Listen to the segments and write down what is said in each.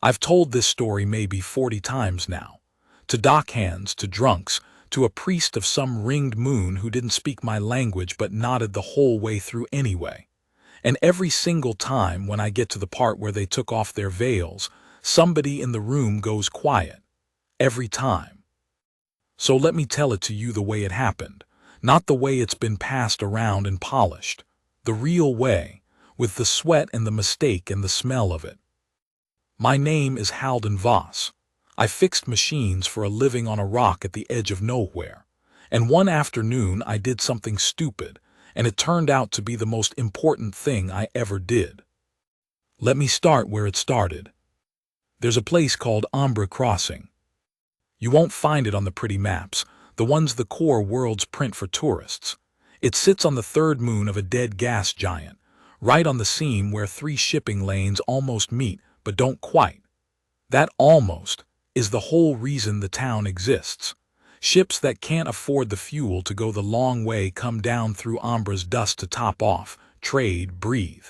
I've told this story maybe 40 times now. To dockhands, to drunks, to a priest of some ringed moon who didn't speak my language but nodded the whole way through anyway. And every single time when I get to the part where they took off their veils, somebody in the room goes quiet. Every time. So let me tell it to you the way it happened, not the way it's been passed around and polished. The real way, with the sweat and the mistake and the smell of it. My name is Halden Voss. I fixed machines for a living on a rock at the edge of nowhere. And one afternoon I did something stupid, and it turned out to be the most important thing I ever did. Let me start where it started. There's a place called Ombra Crossing. You won't find it on the pretty maps, the ones the core worlds print for tourists. It sits on the third moon of a dead gas giant, right on the seam where 3 shipping lanes almost meet but don't quite. That almost is the whole reason the town exists. Ships that can't afford the fuel to go the long way come down through Ombra's dust to top off, trade, breathe.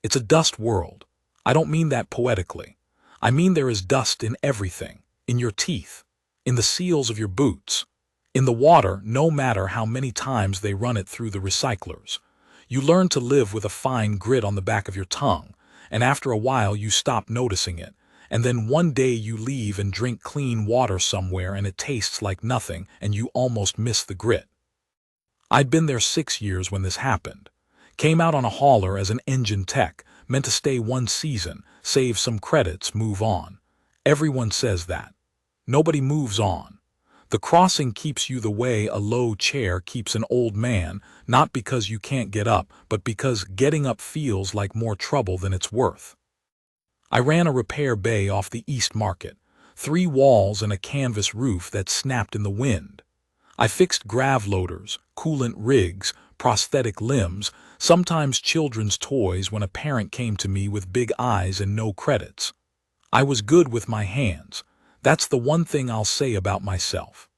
It's a dust world. I don't mean that poetically. I mean there is dust in everything. In your teeth, in the seals of your boots, in the water no matter how many times they run it through the recyclers. You learn to live with a fine grit on the back of your tongue, and after a while you stop noticing it, and then one day you leave and drink clean water somewhere and it tastes like nothing and you almost miss the grit. I'd been there 6 years when this happened. Came out on a hauler as an engine tech, meant to stay 1 season, save some credits, move on. Everyone says that. Nobody moves on. The crossing keeps you the way a low chair keeps an old man, not because you can't get up, but because getting up feels like more trouble than it's worth. I ran a repair bay off the East Market, 3 walls and a canvas roof that snapped in the wind. I fixed grav loaders, coolant rigs, prosthetic limbs, sometimes children's toys when a parent came to me with big eyes and no credits. I was good with my hands. That's the one thing I'll say about myself.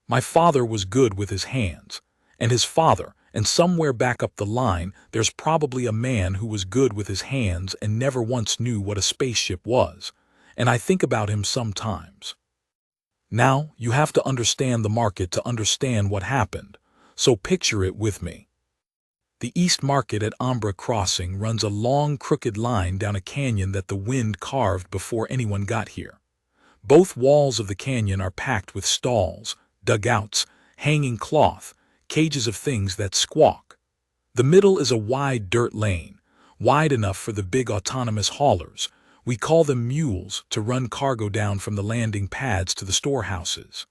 My father was good with his hands, and his father, and somewhere back up the line, there's probably a man who was good with his hands and never once knew what a spaceship was, and I think about him sometimes. Now, you have to understand the market to understand what happened, so picture it with me. The East Market at Ombra Crossing runs a long, crooked line down a canyon that the wind carved before anyone got here. Both walls of the canyon are packed with stalls, dugouts, hanging cloth, cages of things that squawk. The middle is a wide dirt lane, wide enough for the big autonomous haulers. We call them mules to run cargo down from the landing pads to the storehouses.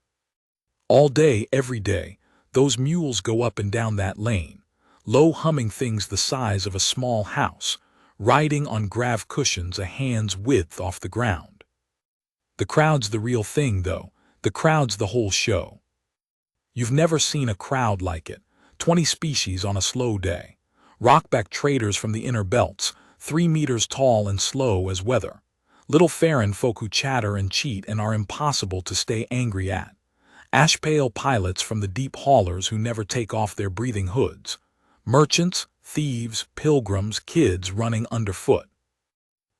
All day, every day, those mules go up and down that lane, low humming things the size of a small house, riding on grav cushions a hand's width off the ground. The crowd's the real thing, though. The crowd's the whole show. You've never seen a crowd like it. 20 species on a slow day. Rockback traders from the inner belts, 3 meters tall and slow as weather. Little Farron folk who chatter and cheat and are impossible to stay angry at. Ashpale pilots from the deep haulers who never take off their breathing hoods. Merchants, thieves, pilgrims, kids running underfoot.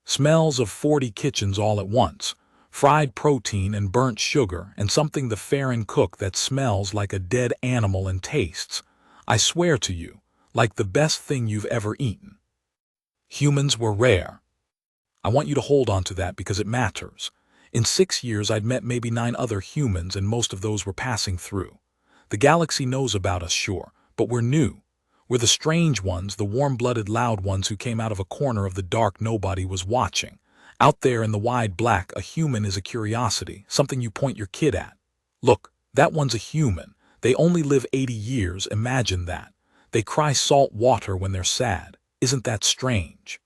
Smells of 40 kitchens all at once. Fried protein and burnt sugar and something the Farron cook that smells like a dead animal and tastes, I swear to you, like the best thing you've ever eaten. Humans were rare. I want you to hold on to that because it matters. In 6 years I'd met maybe 9 other humans and most of those were passing through. The galaxy knows about us, sure, but we're new. We're the strange ones, the warm-blooded loud ones who came out of a corner of the dark nobody was watching. Out there in the wide black, a human is a curiosity, something you point your kid at. Look, that one's a human. They only live 80 years, imagine that. They cry salt water when they're sad. Isn't that strange?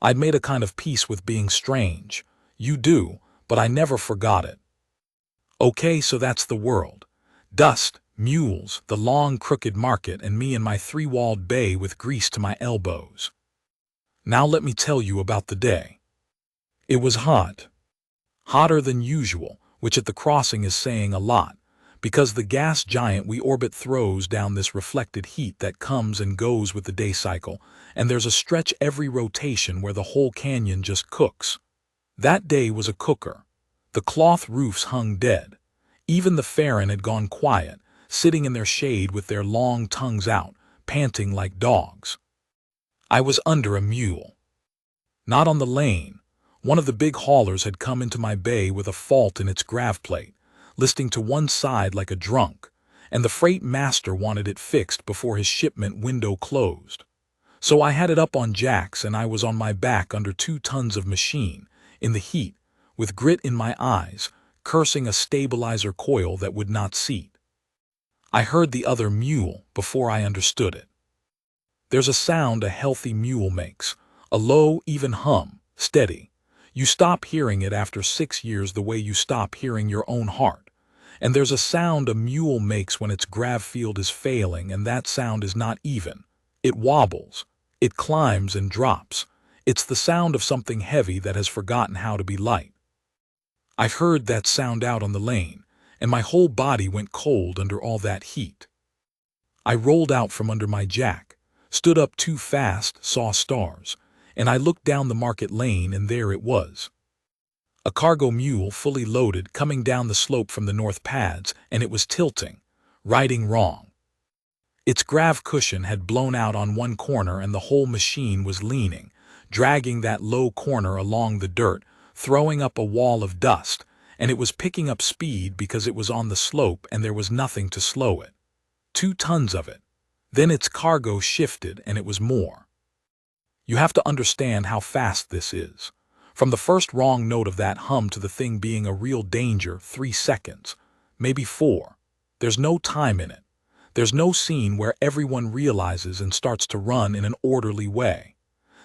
I'd made a kind of peace with being strange. You do, but I never forgot it. Okay, so that's the world. Dust, mules, the long crooked market, and me in my 3-walled bay with grease to my elbows. Now let me tell you about the day. It was hot. Hotter than usual, which at the crossing is saying a lot, because the gas giant we orbit throws down this reflected heat that comes and goes with the day cycle, and there's a stretch every rotation where the whole canyon just cooks. That day was a cooker. The cloth roofs hung dead. Even the Farron had gone quiet, sitting in their shade with their long tongues out, panting like dogs. I was under a mule. Not on the lane. One of the big haulers had come into my bay with a fault in its grav plate, listing to one side like a drunk, and the freight master wanted it fixed before his shipment window closed. So I had it up on jacks and I was on my back under 2 tons of machine, in the heat, with grit in my eyes, cursing a stabilizer coil that would not seat. I heard the other mule before I understood it. There's a sound a healthy mule makes, a low, even hum, steady. You stop hearing it after 6 years the way you stop hearing your own heart. And there's a sound a mule makes when its grav field is failing, and that sound is not even. It wobbles. It climbs and drops. It's the sound of something heavy that has forgotten how to be light. I heard that sound out on the lane, and my whole body went cold under all that heat. I rolled out from under my jack, stood up too fast, saw stars, and I looked down the market lane, and there it was. A cargo mule fully loaded coming down the slope from the north pads, and it was tilting, riding wrong. Its grav cushion had blown out on one corner and the whole machine was leaning, dragging that low corner along the dirt, throwing up a wall of dust, and it was picking up speed because it was on the slope and there was nothing to slow it. 2 tons of it. Then its cargo shifted and it was more. You have to understand how fast this is. From the first wrong note of that hum to the thing being a real danger, 3 seconds, maybe 4. There's no time in it. There's no scene where everyone realizes and starts to run in an orderly way.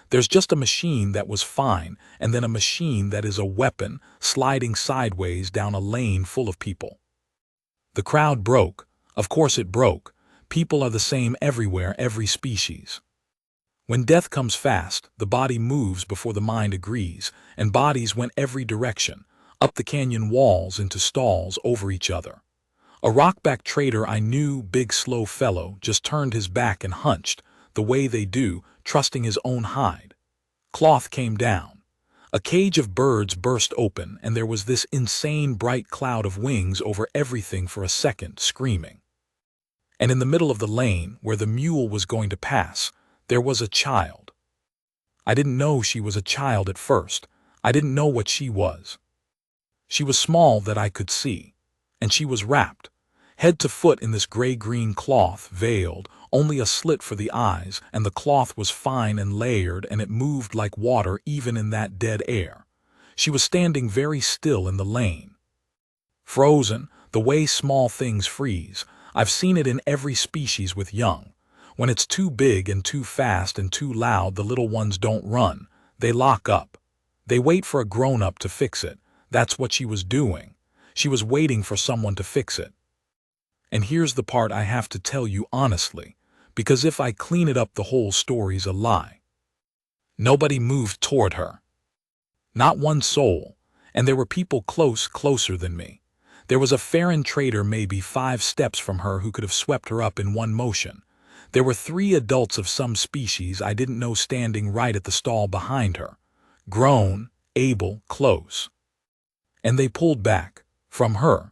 There's just a machine that was fine, and then a machine that is a weapon sliding sideways down a lane full of people. The crowd broke. Of course it broke. People are the same everywhere, every species. When death comes fast, the body moves before the mind agrees, and bodies went every direction, up the canyon walls into stalls over each other. A rockback trader I knew, big slow fellow, just turned his back and hunched, the way they do, trusting his own hide. Cloth came down. A cage of birds burst open, and there was this insane bright cloud of wings over everything for a second, screaming. And in the middle of the lane, where the mule was going to pass, there was a child. I didn't know she was a child at first. I didn't know what she was. She was small that I could see, and she was wrapped, head to foot in this gray-green cloth, veiled, only a slit for the eyes, and the cloth was fine and layered, and it moved like water even in that dead air. She was standing very still in the lane. Frozen, the way small things freeze. I've seen it in every species with young. When it's too big and too fast and too loud, the little ones don't run. They lock up. They wait for a grown-up to fix it. That's what she was doing. She was waiting for someone to fix it. And here's the part I have to tell you honestly, because if I clean it up, the whole story's a lie. Nobody moved toward her. Not one soul. And there were people closer than me. There was a Farron trader maybe 5 steps from her who could have swept her up in one motion. There were 3 adults of some species I didn't know standing right at the stall behind her. Grown, able, close. And they pulled back. From her.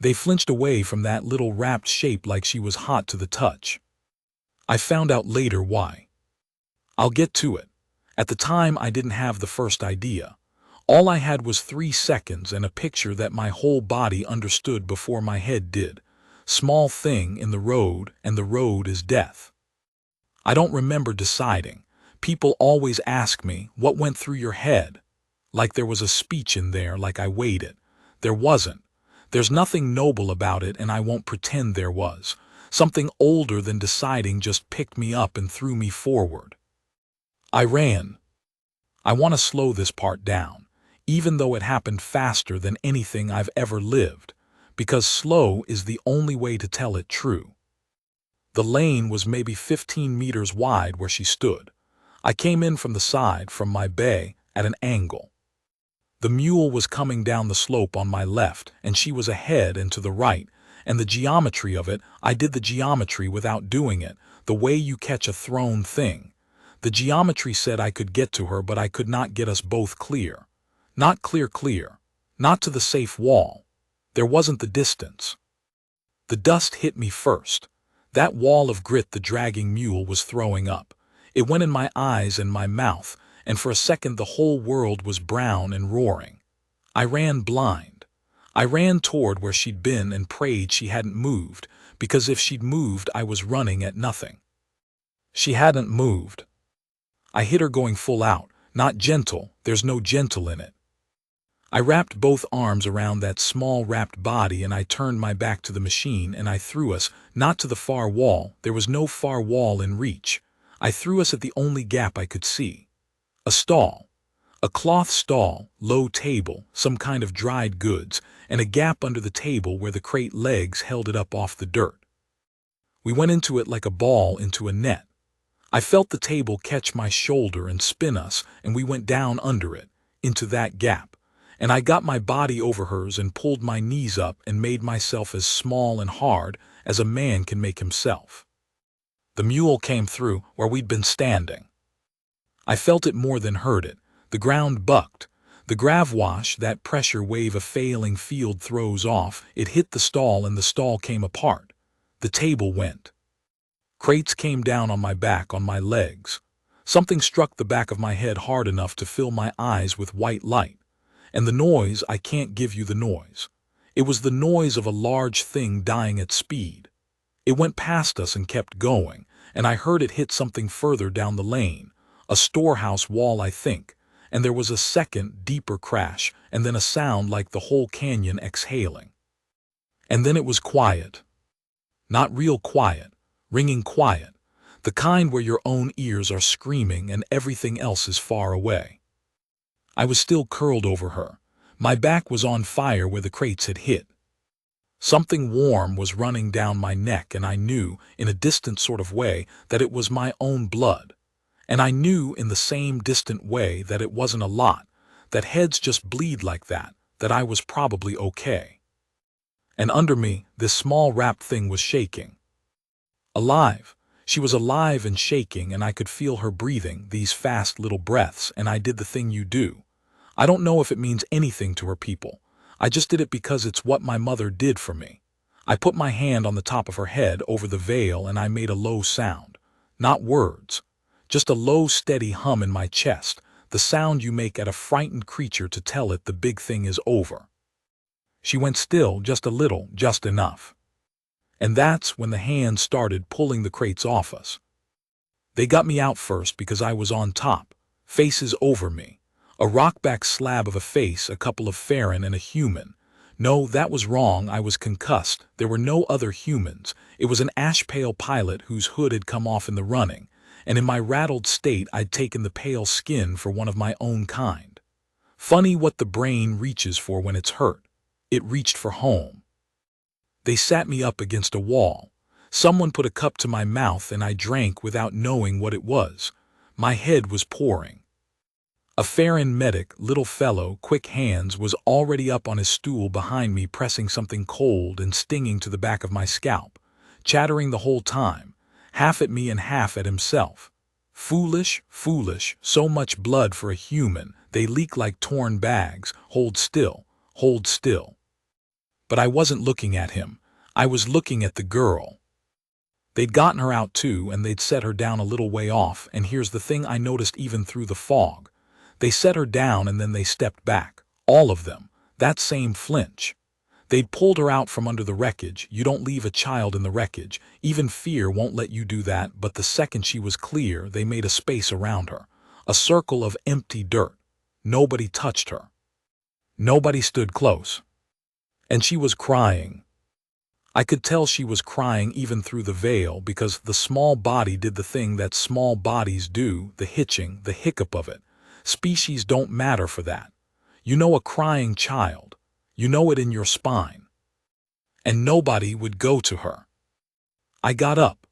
They flinched away from that little wrapped shape like she was hot to the touch. I found out later why. I'll get to it. At the time I didn't have the first idea. All I had was 3 seconds and a picture that my whole body understood before my head did. Small thing in the road, and the road is death. I don't remember deciding. People always ask me, what went through your head? Like there was a speech in there, like I weighed it. There wasn't. There's nothing noble about it, and I won't pretend there was. Something older than deciding just picked me up and threw me forward. I ran. I want to slow this part down, even though it happened faster than anything I've ever lived, because slow is the only way to tell it true. The lane was maybe 15 meters wide where she stood. I came in from the side, from my bay, at an angle. The mule was coming down the slope on my left, and she was ahead and to the right, and the geometry of it, I did the geometry without doing it, the way you catch a thrown thing. The geometry said I could get to her, but I could not get us both clear. Not clear, not to the safe wall. There wasn't the distance. The dust hit me first. That wall of grit the dragging mule was throwing up. It went in my eyes and my mouth, and for a second the whole world was brown and roaring. I ran blind. I ran toward where she'd been and prayed she hadn't moved, because if she'd moved I was running at nothing. She hadn't moved. I hit her going full out, not gentle, there's no gentle in it. I wrapped both arms around that small wrapped body and I turned my back to the machine and I threw us, not to the far wall, there was no far wall in reach. I threw us at the only gap I could see. A stall. A cloth stall, low table, some kind of dried goods, and a gap under the table where the crate legs held it up off the dirt. We went into it like a ball into a net. I felt the table catch my shoulder and spin us, and we went down under it, into that gap. And I got my body over hers and pulled my knees up and made myself as small and hard as a man can make himself. The mule came through where we'd been standing. I felt it more than heard it. The ground bucked. The grav wash, that pressure wave a failing field throws off, it hit the stall and the stall came apart. The table went. Crates came down on my back, on my legs. Something struck the back of my head hard enough to fill my eyes with white light. And the noise, I can't give you the noise. It was the noise of a large thing dying at speed. It went past us and kept going, and I heard it hit something further down the lane, a storehouse wall I think, and there was a second, deeper crash, and then a sound like the whole canyon exhaling. And then it was quiet. Not real quiet, ringing quiet, the kind where your own ears are screaming and everything else is far away. I was still curled over her. My back was on fire where the crates had hit. Something warm was running down my neck, and I knew, in a distant sort of way, that it was my own blood. And I knew in the same distant way that it wasn't a lot, that heads just bleed like that I was probably okay. And under me, this small wrapped thing was shaking. Alive. She was alive and shaking, and I could feel her breathing, these fast little breaths, and I did the thing you do. I don't know if it means anything to her people. I just did it because it's what my mother did for me. I put my hand on the top of her head over the veil and I made a low sound. Not words. Just a low, steady hum in my chest, the sound you make at a frightened creature to tell it the big thing is over. She went still, just a little, just enough. And that's when the hands started pulling the crates off us. They got me out first because I was on top, faces over me. A rockback slab of a face, a couple of Farron and a human. No, that was wrong, I was concussed. There were no other humans. It was an ash-pale pilot whose hood had come off in the running, and in my rattled state I'd taken the pale skin for one of my own kind. Funny what the brain reaches for when it's hurt. It reached for home. They sat me up against a wall. Someone put a cup to my mouth and I drank without knowing what it was. My head was pouring. A Farron medic, little fellow, quick hands, was already up on his stool behind me pressing something cold and stinging to the back of my scalp, chattering the whole time, half at me and half at himself. Foolish, foolish, so much blood for a human, they leak like torn bags, hold still, hold still. But I wasn't looking at him, I was looking at the girl. They'd gotten her out too, and they'd set her down a little way off, and here's the thing I noticed even through the fog. They set her down and then they stepped back, all of them, that same flinch. They'd pulled her out from under the wreckage. You don't leave a child in the wreckage, even fear won't let you do that, but the second she was clear, they made a space around her, a circle of empty dirt. Nobody touched her. Nobody stood close. And she was crying. I could tell she was crying even through the veil because the small body did the thing that small bodies do, the hitching, the hiccup of it. Species don't matter for that. You know a crying child. You know it in your spine. And nobody would go to her. I got up.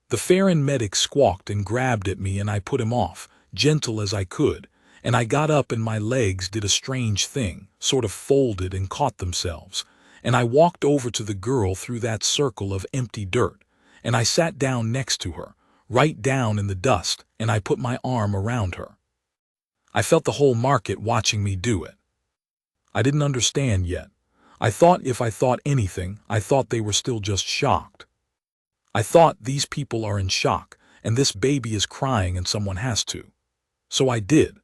The Farron medic squawked and grabbed at me and I put him off, gentle as I could, and I got up and my legs did a strange thing, sort of folded and caught themselves, and I walked over to the girl through that circle of empty dirt, and I sat down next to her, right down in the dust, and I put my arm around her. I felt the whole market watching me do it. I didn't understand yet. I thought if I thought anything, I thought they were still just shocked. I thought these people are in shock, and this baby is crying and someone has to. So I did.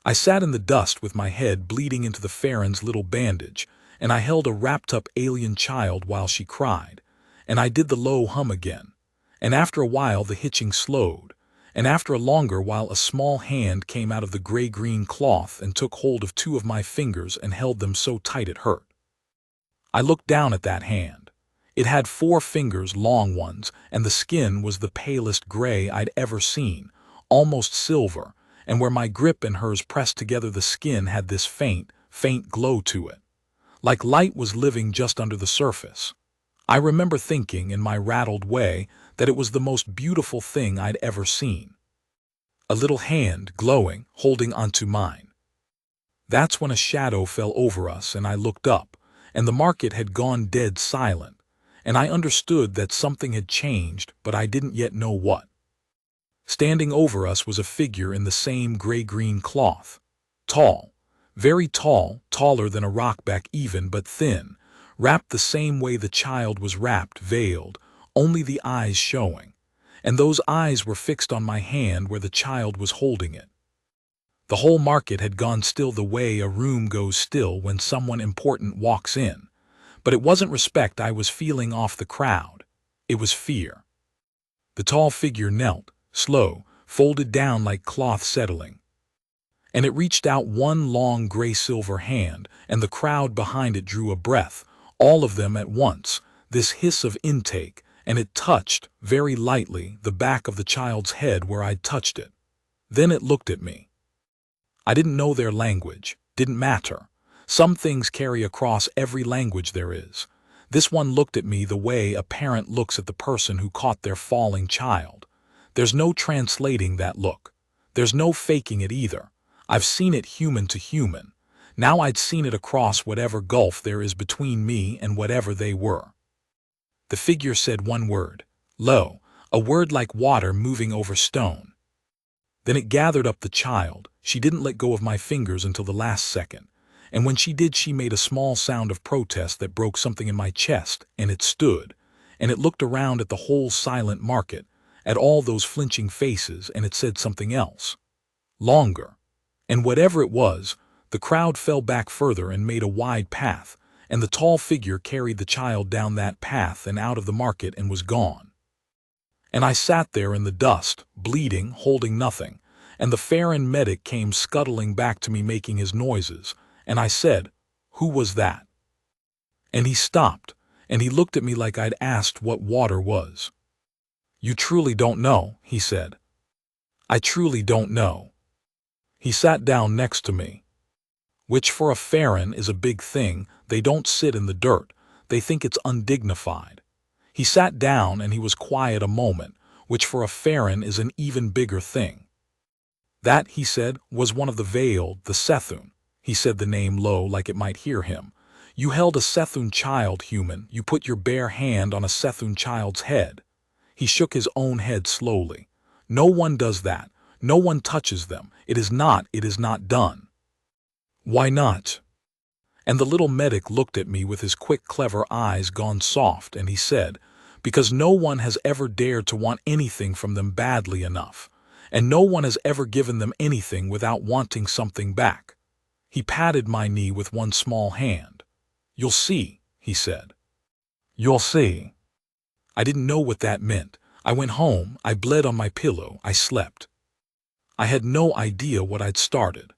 I sat in the dust with my head bleeding into the Farron's little bandage, and I held a wrapped-up alien child while she cried, and I did the low hum again, and after a while the hitching slowed, and after a longer while a small hand came out of the gray-green cloth and took hold of two of my fingers and held them so tight it hurt. I looked down at that hand. It had 4 fingers, long ones, and the skin was the palest gray I'd ever seen, almost silver, and where my grip and hers pressed together the skin had this faint glow to it, like light was living just under the surface. I remember thinking, in my rattled way, that it was the most beautiful thing I'd ever seen. A little hand, glowing, holding onto mine. That's when a shadow fell over us and I looked up, and the market had gone dead silent, and I understood that something had changed, but I didn't yet know what. Standing over us was a figure in the same gray-green cloth. Tall, very tall, taller than a rockback even, but thin, wrapped the same way the child was wrapped, veiled, only the eyes showing, and those eyes were fixed on my hand where the child was holding it. The whole market had gone still the way a room goes still when someone important walks in, but it wasn't respect I was feeling off the crowd, it was fear. The tall figure knelt, slow, folded down like cloth settling. And it reached out one long gray-silver hand, and the crowd behind it drew a breath, all of them at once, this hiss of intake, and it touched, very lightly, the back of the child's head where I'd touched it. Then it looked at me. I didn't know their language, didn't matter. Some things carry across every language there is. This one looked at me the way a parent looks at the person who caught their falling child. There's no translating that look. There's no faking it either. I've seen it human to human. Now I'd seen it across whatever gulf there is between me and whatever they were. The figure said one word, low, a word like water moving over stone. Then it gathered up the child. She didn't let go of my fingers until the last second, and when she did she made a small sound of protest that broke something in my chest, and it stood, and it looked around at the whole silent market, at all those flinching faces, and it said something else. Longer. And whatever it was, the crowd fell back further and made a wide path, and the tall figure carried the child down that path and out of the market and was gone. And I sat there in the dust, bleeding, holding nothing, and the Farron medic came scuttling back to me making his noises, and I said, "Who was that?" And he stopped, and he looked at me like I'd asked what water was. "You truly don't know," he said. "I truly don't know." He sat down next to me. Which for a Farron is a big thing. They don't sit in the dirt. They think it's undignified. He sat down and he was quiet a moment, which for a Farron is an even bigger thing. That, he said, was one of the veiled, the Sethuun. He said the name low like it might hear him. You held a Sethuun child, human. You put your bare hand on a Sethuun child's head. He shook his own head slowly. No one does that. No one touches them. It is not done. Why not? And the little medic looked at me with his quick, clever eyes gone soft, and he said, because no one has ever dared to want anything from them badly enough, and no one has ever given them anything without wanting something back. He patted my knee with one small hand. You'll see, he said. You'll see. I didn't know what that meant. I went home, I bled on my pillow, I slept. I had no idea what I'd started.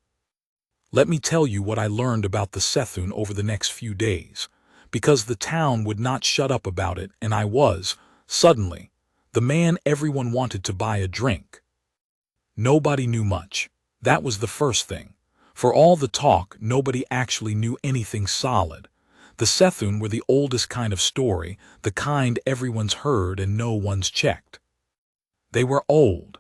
Let me tell you what I learned about the Sethuun over the next few days, because the town would not shut up about it, and I was, suddenly, the man everyone wanted to buy a drink. Nobody knew much. That was the first thing. For all the talk, nobody actually knew anything solid. The Sethuun were the oldest kind of story, the kind everyone's heard and no one's checked. They were old.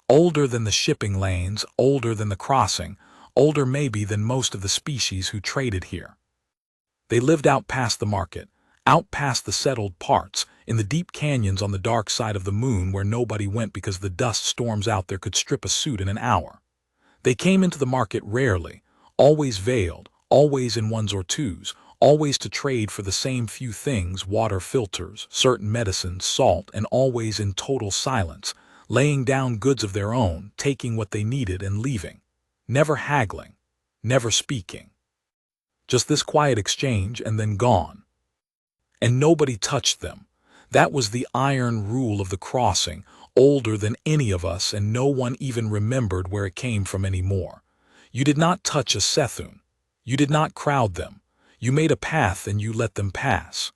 Older than the shipping lanes, older than the crossing, older maybe than most of the species who traded here. They lived out past the market, out past the settled parts, in the deep canyons on the dark side of the moon where nobody went because the dust storms out there could strip a suit in an hour. They came into the market rarely, always veiled, always in ones or twos, always to trade for the same few things: water, filters, certain medicines, salt, and always in total silence, laying down goods of their own, taking what they needed and leaving. Never haggling, never speaking. Just this quiet exchange and then gone. And nobody touched them. That was the iron rule of the crossing, older than any of us, and no one even remembered where it came from anymore. You did not touch a Sethuun. You did not crowd them. You made a path and you let them pass.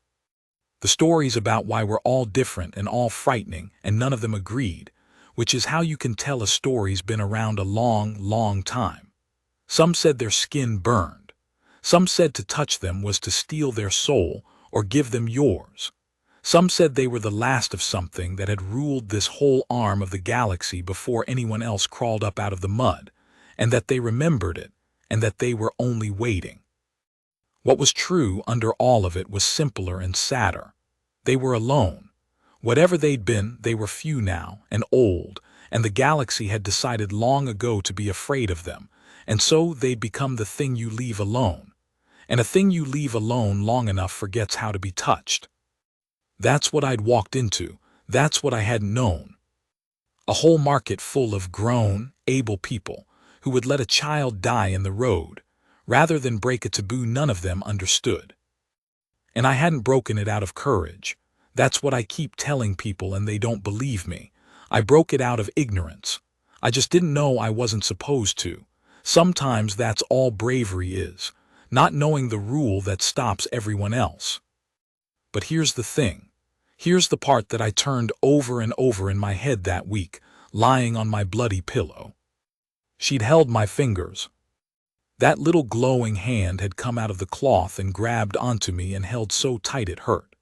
The stories about why we're all different and all frightening, and none of them agreed, which is how you can tell a story's been around a long, long time. Some said their skin burned. Some said to touch them was to steal their soul or give them yours. Some said they were the last of something that had ruled this whole arm of the galaxy before anyone else crawled up out of the mud, and that they remembered it, and that they were only waiting. What was true under all of it was simpler and sadder. They were alone. Whatever they'd been, they were few now, and old, and the galaxy had decided long ago to be afraid of them, and so they'd become the thing you leave alone. And a thing you leave alone long enough forgets how to be touched. That's what I'd walked into. That's what I hadn't known. A whole market full of grown, able people who would let a child die in the road, rather than break a taboo none of them understood. And I hadn't broken it out of courage. That's what I keep telling people and they don't believe me. I broke it out of ignorance. I just didn't know I wasn't supposed to. Sometimes that's all bravery is, not knowing the rule that stops everyone else. But here's the thing. Here's the part that I turned over and over in my head that week, lying on my bloody pillow. She'd held my fingers. That little glowing hand had come out of the cloth and grabbed onto me and held so tight it hurt.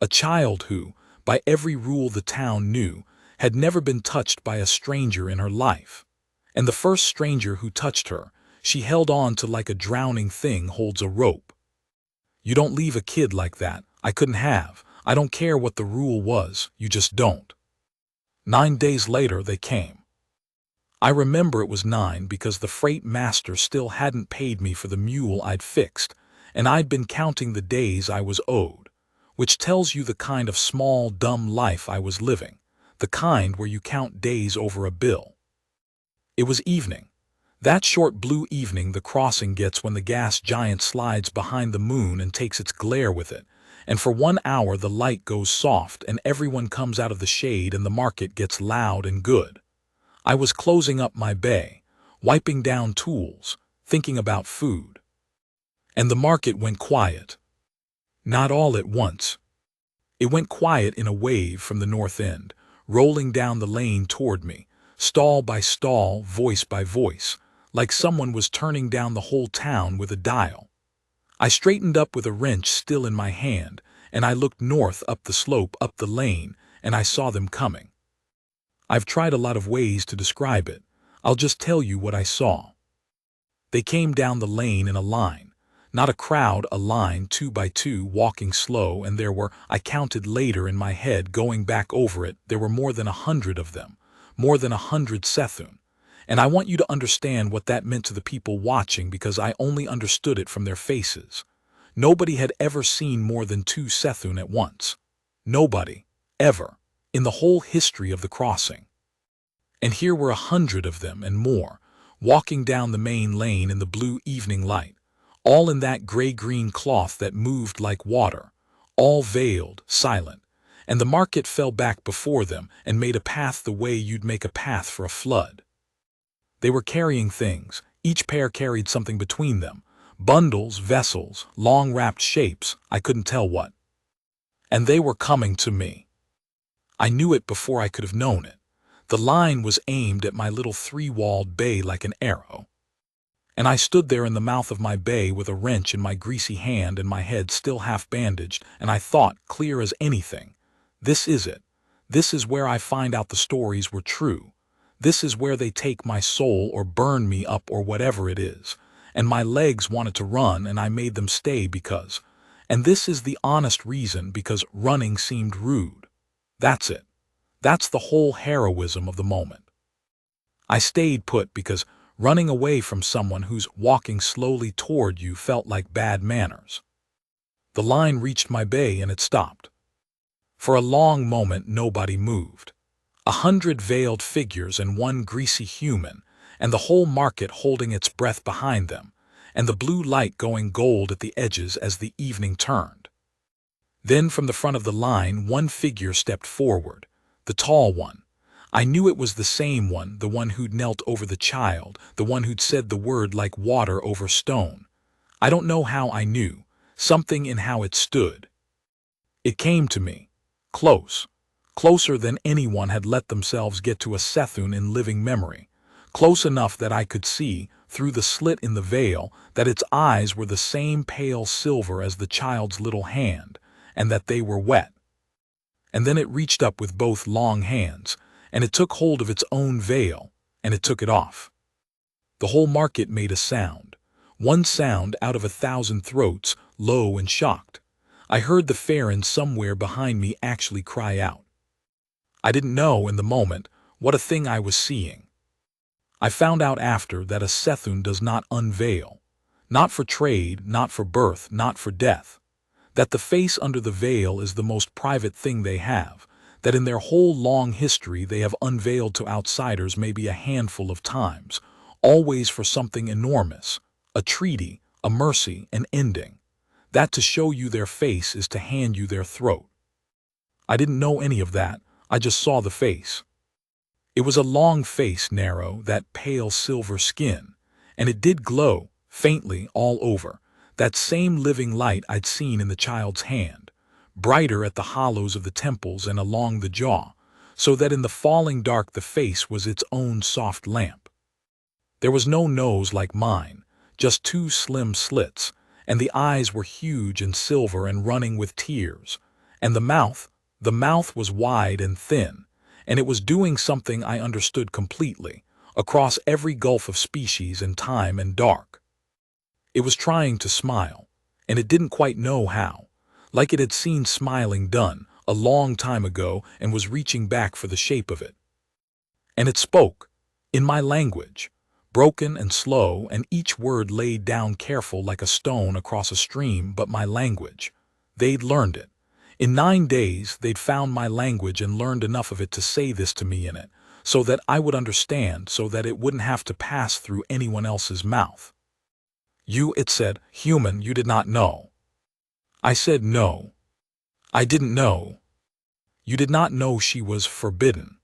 A child who, by every rule the town knew, had never been touched by a stranger in her life. And the first stranger who touched her, she held on to like a drowning thing holds a rope. You don't leave a kid like that. I couldn't have. I don't care what the rule was, you just don't. 9 days later they came. I remember it was 9 because the freight master still hadn't paid me for the mule I'd fixed, and I'd been counting the days I was owed, which tells you the kind of small, dumb life I was living, the kind where you count days over a bill. It was evening. That short blue evening the crossing gets when the gas giant slides behind the moon and takes its glare with it, and for 1 hour the light goes soft and everyone comes out of the shade and the market gets loud and good. I was closing up my bay, wiping down tools, thinking about food. And the market went quiet. Not all at once. It went quiet in a wave from the north end, rolling down the lane toward me, stall by stall, voice by voice, like someone was turning down the whole town with a dial. I straightened up with a wrench still in my hand, and I looked north up the slope, up the lane, and I saw them coming. I've tried a lot of ways to describe it. I'll just tell you what I saw. They came down the lane in a line. Not a crowd, a line, 2 by 2, walking slow, and there were, I counted later in my head going back over it, there were more than 100 of them, more than 100 Sethuun. And I want you to understand what that meant to the people watching because I only understood it from their faces. Nobody had ever seen more than 2 Sethuun at once. Nobody, ever, in the whole history of the crossing. And here were 100 of them and more, walking down the main lane in the blue evening light, all in that gray-green cloth that moved like water, all veiled, silent, and the market fell back before them and made a path the way you'd make a path for a flood. They were carrying things. Each pair carried something between them. Bundles, vessels, long-wrapped shapes, I couldn't tell what. And they were coming to me. I knew it before I could have known it. The line was aimed at my little 3-walled bay like an arrow. And I stood there in the mouth of my bay with a wrench in my greasy hand and my head still half bandaged, and I thought, clear as anything, this is it. This is where I find out the stories were true. This is where they take my soul or burn me up or whatever it is. And my legs wanted to run and I made them stay because, and this is the honest reason, because running seemed rude. That's it. That's the whole heroism of the moment. I stayed put because Running away from someone who's walking slowly toward you felt like bad manners. The line reached my bay and it stopped. For a long moment nobody moved. 100 veiled figures and one greasy human, and the whole market holding its breath behind them, and the blue light going gold at the edges as the evening turned. Then from the front of the line one figure stepped forward, the tall one. I knew it was the same one, the one who'd knelt over the child, the one who'd said the word like water over stone. I don't know how I knew, something in how it stood. It came to me, close, closer than anyone had let themselves get to a Sethuun in living memory, close enough that I could see, through the slit in the veil, that its eyes were the same pale silver as the child's little hand, and that they were wet. And then it reached up with both long hands, and it took hold of its own veil, and it took it off. The whole market made a sound, one sound out of 1,000 throats, low and shocked. I heard the Farron somewhere behind me actually cry out. I didn't know in the moment what a thing I was seeing. I found out after that a Sethuun does not unveil, not for trade, not for birth, not for death, that the face under the veil is the most private thing they have, that in their whole long history they have unveiled to outsiders maybe a handful of times, always for something enormous, a treaty, a mercy, an ending, that to show you their face is to hand you their throat. I didn't know any of that, I just saw the face. It was a long face, narrow, that pale silver skin, and it did glow, faintly, all over, that same living light I'd seen in the child's hand, brighter at the hollows of the temples and along the jaw, so that in the falling dark the face was its own soft lamp. There was no nose like mine, just 2 slim slits, and the eyes were huge and silver and running with tears, and the mouth was wide and thin, and it was doing something I understood completely, across every gulf of species and time and dark. It was trying to smile, and it didn't quite know how, like it had seen smiling done a long time ago and was reaching back for the shape of it. And it spoke, in my language, broken and slow, and each word laid down careful like a stone across a stream, but my language. They'd learned it. In 9 days they'd found my language and learned enough of it to say this to me in it, so that I would understand, so that it wouldn't have to pass through anyone else's mouth. You, it said, human, you did not know. I said no. I didn't know. You did not know she was forbidden.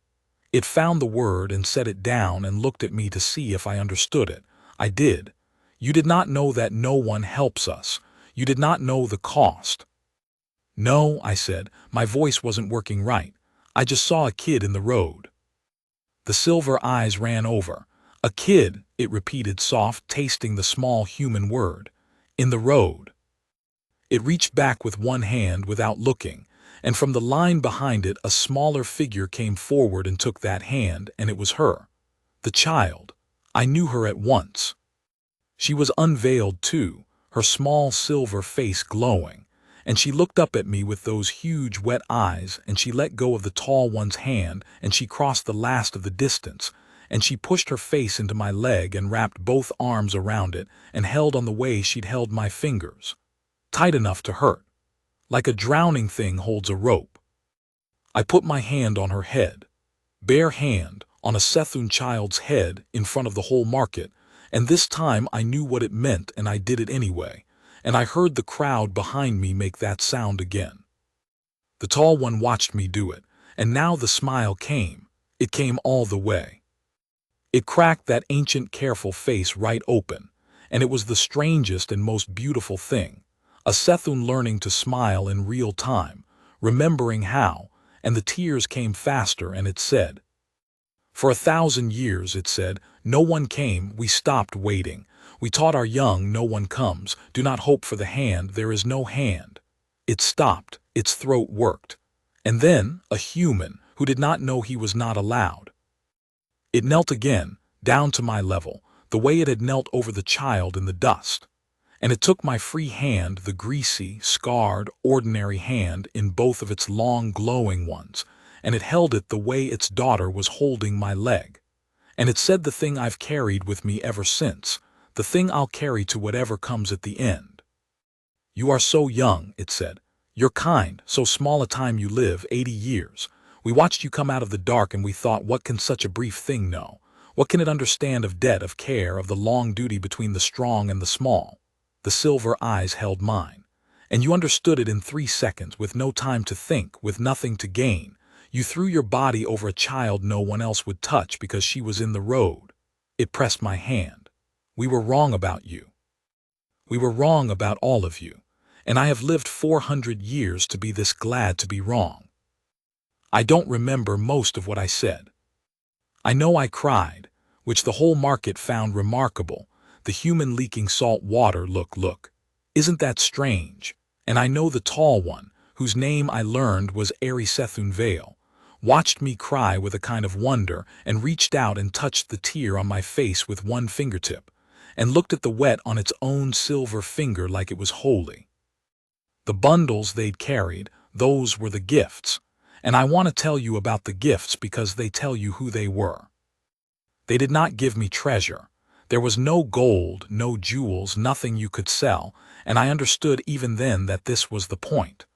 It found the word and set it down and looked at me to see if I understood it. I did. You did not know that no one helps us. You did not know the cost. No, I said, my voice wasn't working right. I just saw a kid in the road. The silver eyes ran over. A kid, it repeated soft, tasting the small human word. In the road. It reached back with one hand without looking, and from the line behind it a smaller figure came forward and took that hand, and it was her. The child. I knew her at once. She was unveiled too, her small silver face glowing, and she looked up at me with those huge wet eyes, and she let go of the tall one's hand, and she crossed the last of the distance, and she pushed her face into my leg and wrapped both arms around it and held on the way she'd held my fingers, tight enough to hurt, like a drowning thing holds a rope. I put my hand on her head, bare hand, on a Sethuun child's head in front of the whole market, and this time I knew what it meant and I did it anyway, and I heard the crowd behind me make that sound again. The tall one watched me do it, and now the smile came. It came all the way. It cracked that ancient careful face right open, and it was the strangest and most beautiful thing, a Sethuun learning to smile in real time, remembering how, and the tears came faster, and it said, for 1,000 years, it said, no one came, we stopped waiting. We taught our young, no one comes, do not hope for the hand, there is no hand. It stopped, its throat worked. And then, a human, who did not know he was not allowed. It knelt again, down to my level, the way it had knelt over the child in the dust. And it took my free hand, the greasy, scarred, ordinary hand, in both of its long glowing ones, and it held it the way its daughter was holding my leg. And it said the thing I've carried with me ever since, the thing I'll carry to whatever comes at the end. You are so young, it said. You're kind, so small a time you live, 80 years. We watched you come out of the dark and we thought, what can such a brief thing know? What can it understand of debt, of care, of the long duty between the strong and the small? The silver eyes held mine. And you understood it in 3 seconds, with no time to think, with nothing to gain. You threw your body over a child no one else would touch because she was in the road. It pressed my hand. We were wrong about you. We were wrong about all of you. And I have lived 400 years to be this glad to be wrong. I don't remember most of what I said. I know I cried, which the whole market found remarkable. The human leaking salt water, look. Isn't that strange? And I know the tall one, whose name I learned was airy Sethuun Vale, watched me cry with a kind of wonder and reached out and touched the tear on my face with one fingertip, and looked at the wet on its own silver finger like it was holy. The bundles they'd carried, those were the gifts, and I want to tell you about the gifts because they tell you who they were. They did not give me treasure. There was no gold, no jewels, nothing you could sell, and I understood even then that this was the point.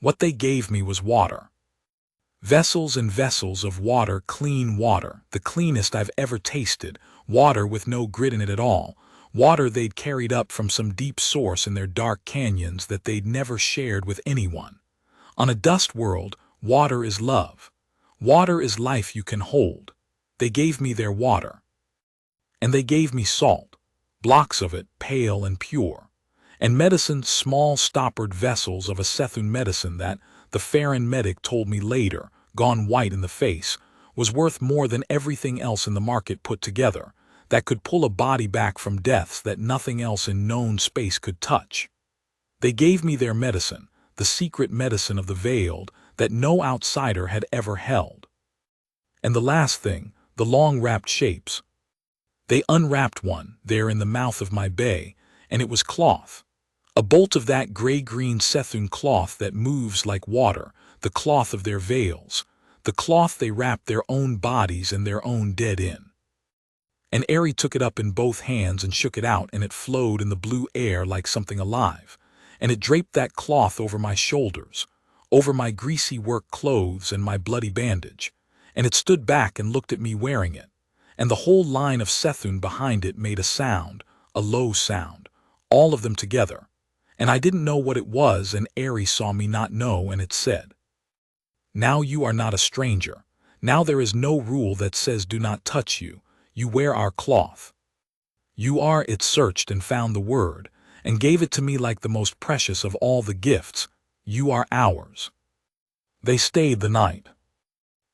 What they gave me was water. Vessels and vessels of water, clean water, the cleanest I've ever tasted, water with no grit in it at all, water they'd carried up from some deep source in their dark canyons that they'd never shared with anyone. On a dust world, water is love. Water is life you can hold. They gave me their water. And they gave me salt, blocks of it, pale and pure, and medicine, small stoppered vessels of a Sethuun medicine that, the Farron medic told me later, gone white in the face, was worth more than everything else in the market put together, that could pull a body back from deaths that nothing else in known space could touch. They gave me their medicine, the secret medicine of the veiled, that no outsider had ever held. And the last thing, the long-wrapped shapes. They unwrapped one, there in the mouth of my bay, and it was cloth. A bolt of that gray-green Sethuun cloth that moves like water, the cloth of their veils, the cloth they wrapped their own bodies and their own dead in. And Airy took it up in both hands and shook it out, and it flowed in the blue air like something alive, and it draped that cloth over my shoulders, over my greasy work clothes and my bloody bandage, and it stood back and looked at me wearing it, and the whole line of Sethuun behind it made a sound, a low sound, all of them together, and I didn't know what it was, and Airy saw me not know, and it said, "Now you are not a stranger. Now there is no rule that says do not touch you. You wear our cloth. You are." It searched and found the word, and gave it to me like the most precious of all the gifts. You are ours. They stayed the night.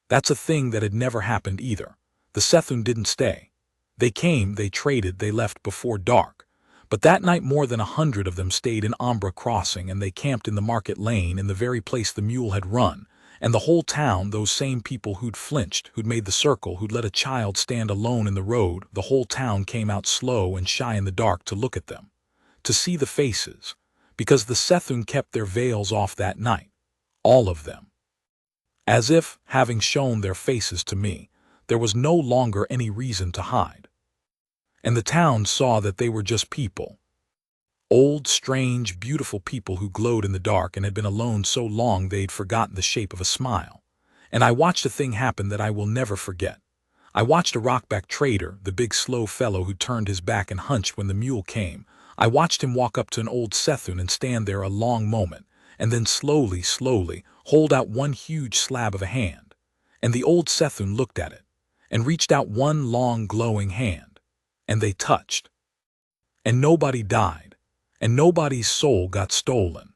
That's a thing that had never happened either. The Sethuun didn't stay. They came, they traded, they left before dark. But that night more than 100 of them stayed in Ombra Crossing, and they camped in the market lane in the very place the mule had run. And the whole town, those same people who'd flinched, who'd made the circle, who'd let a child stand alone in the road, the whole town came out slow and shy in the dark to look at them, to see the faces, because the Sethuun kept their veils off that night, all of them. As if, having shown their faces to me, there was no longer any reason to hide. And the town saw that they were just people. Old, strange, beautiful people who glowed in the dark and had been alone so long they'd forgotten the shape of a smile. And I watched a thing happen that I will never forget. I watched a rockback trader, the big slow fellow who turned his back and hunched when the mule came. I watched him walk up to an old Sethuun and stand there a long moment, and then slowly, hold out one huge slab of a hand. And the old Sethuun looked at it, and reached out one long glowing hand, and they touched. And nobody died, and nobody's soul got stolen.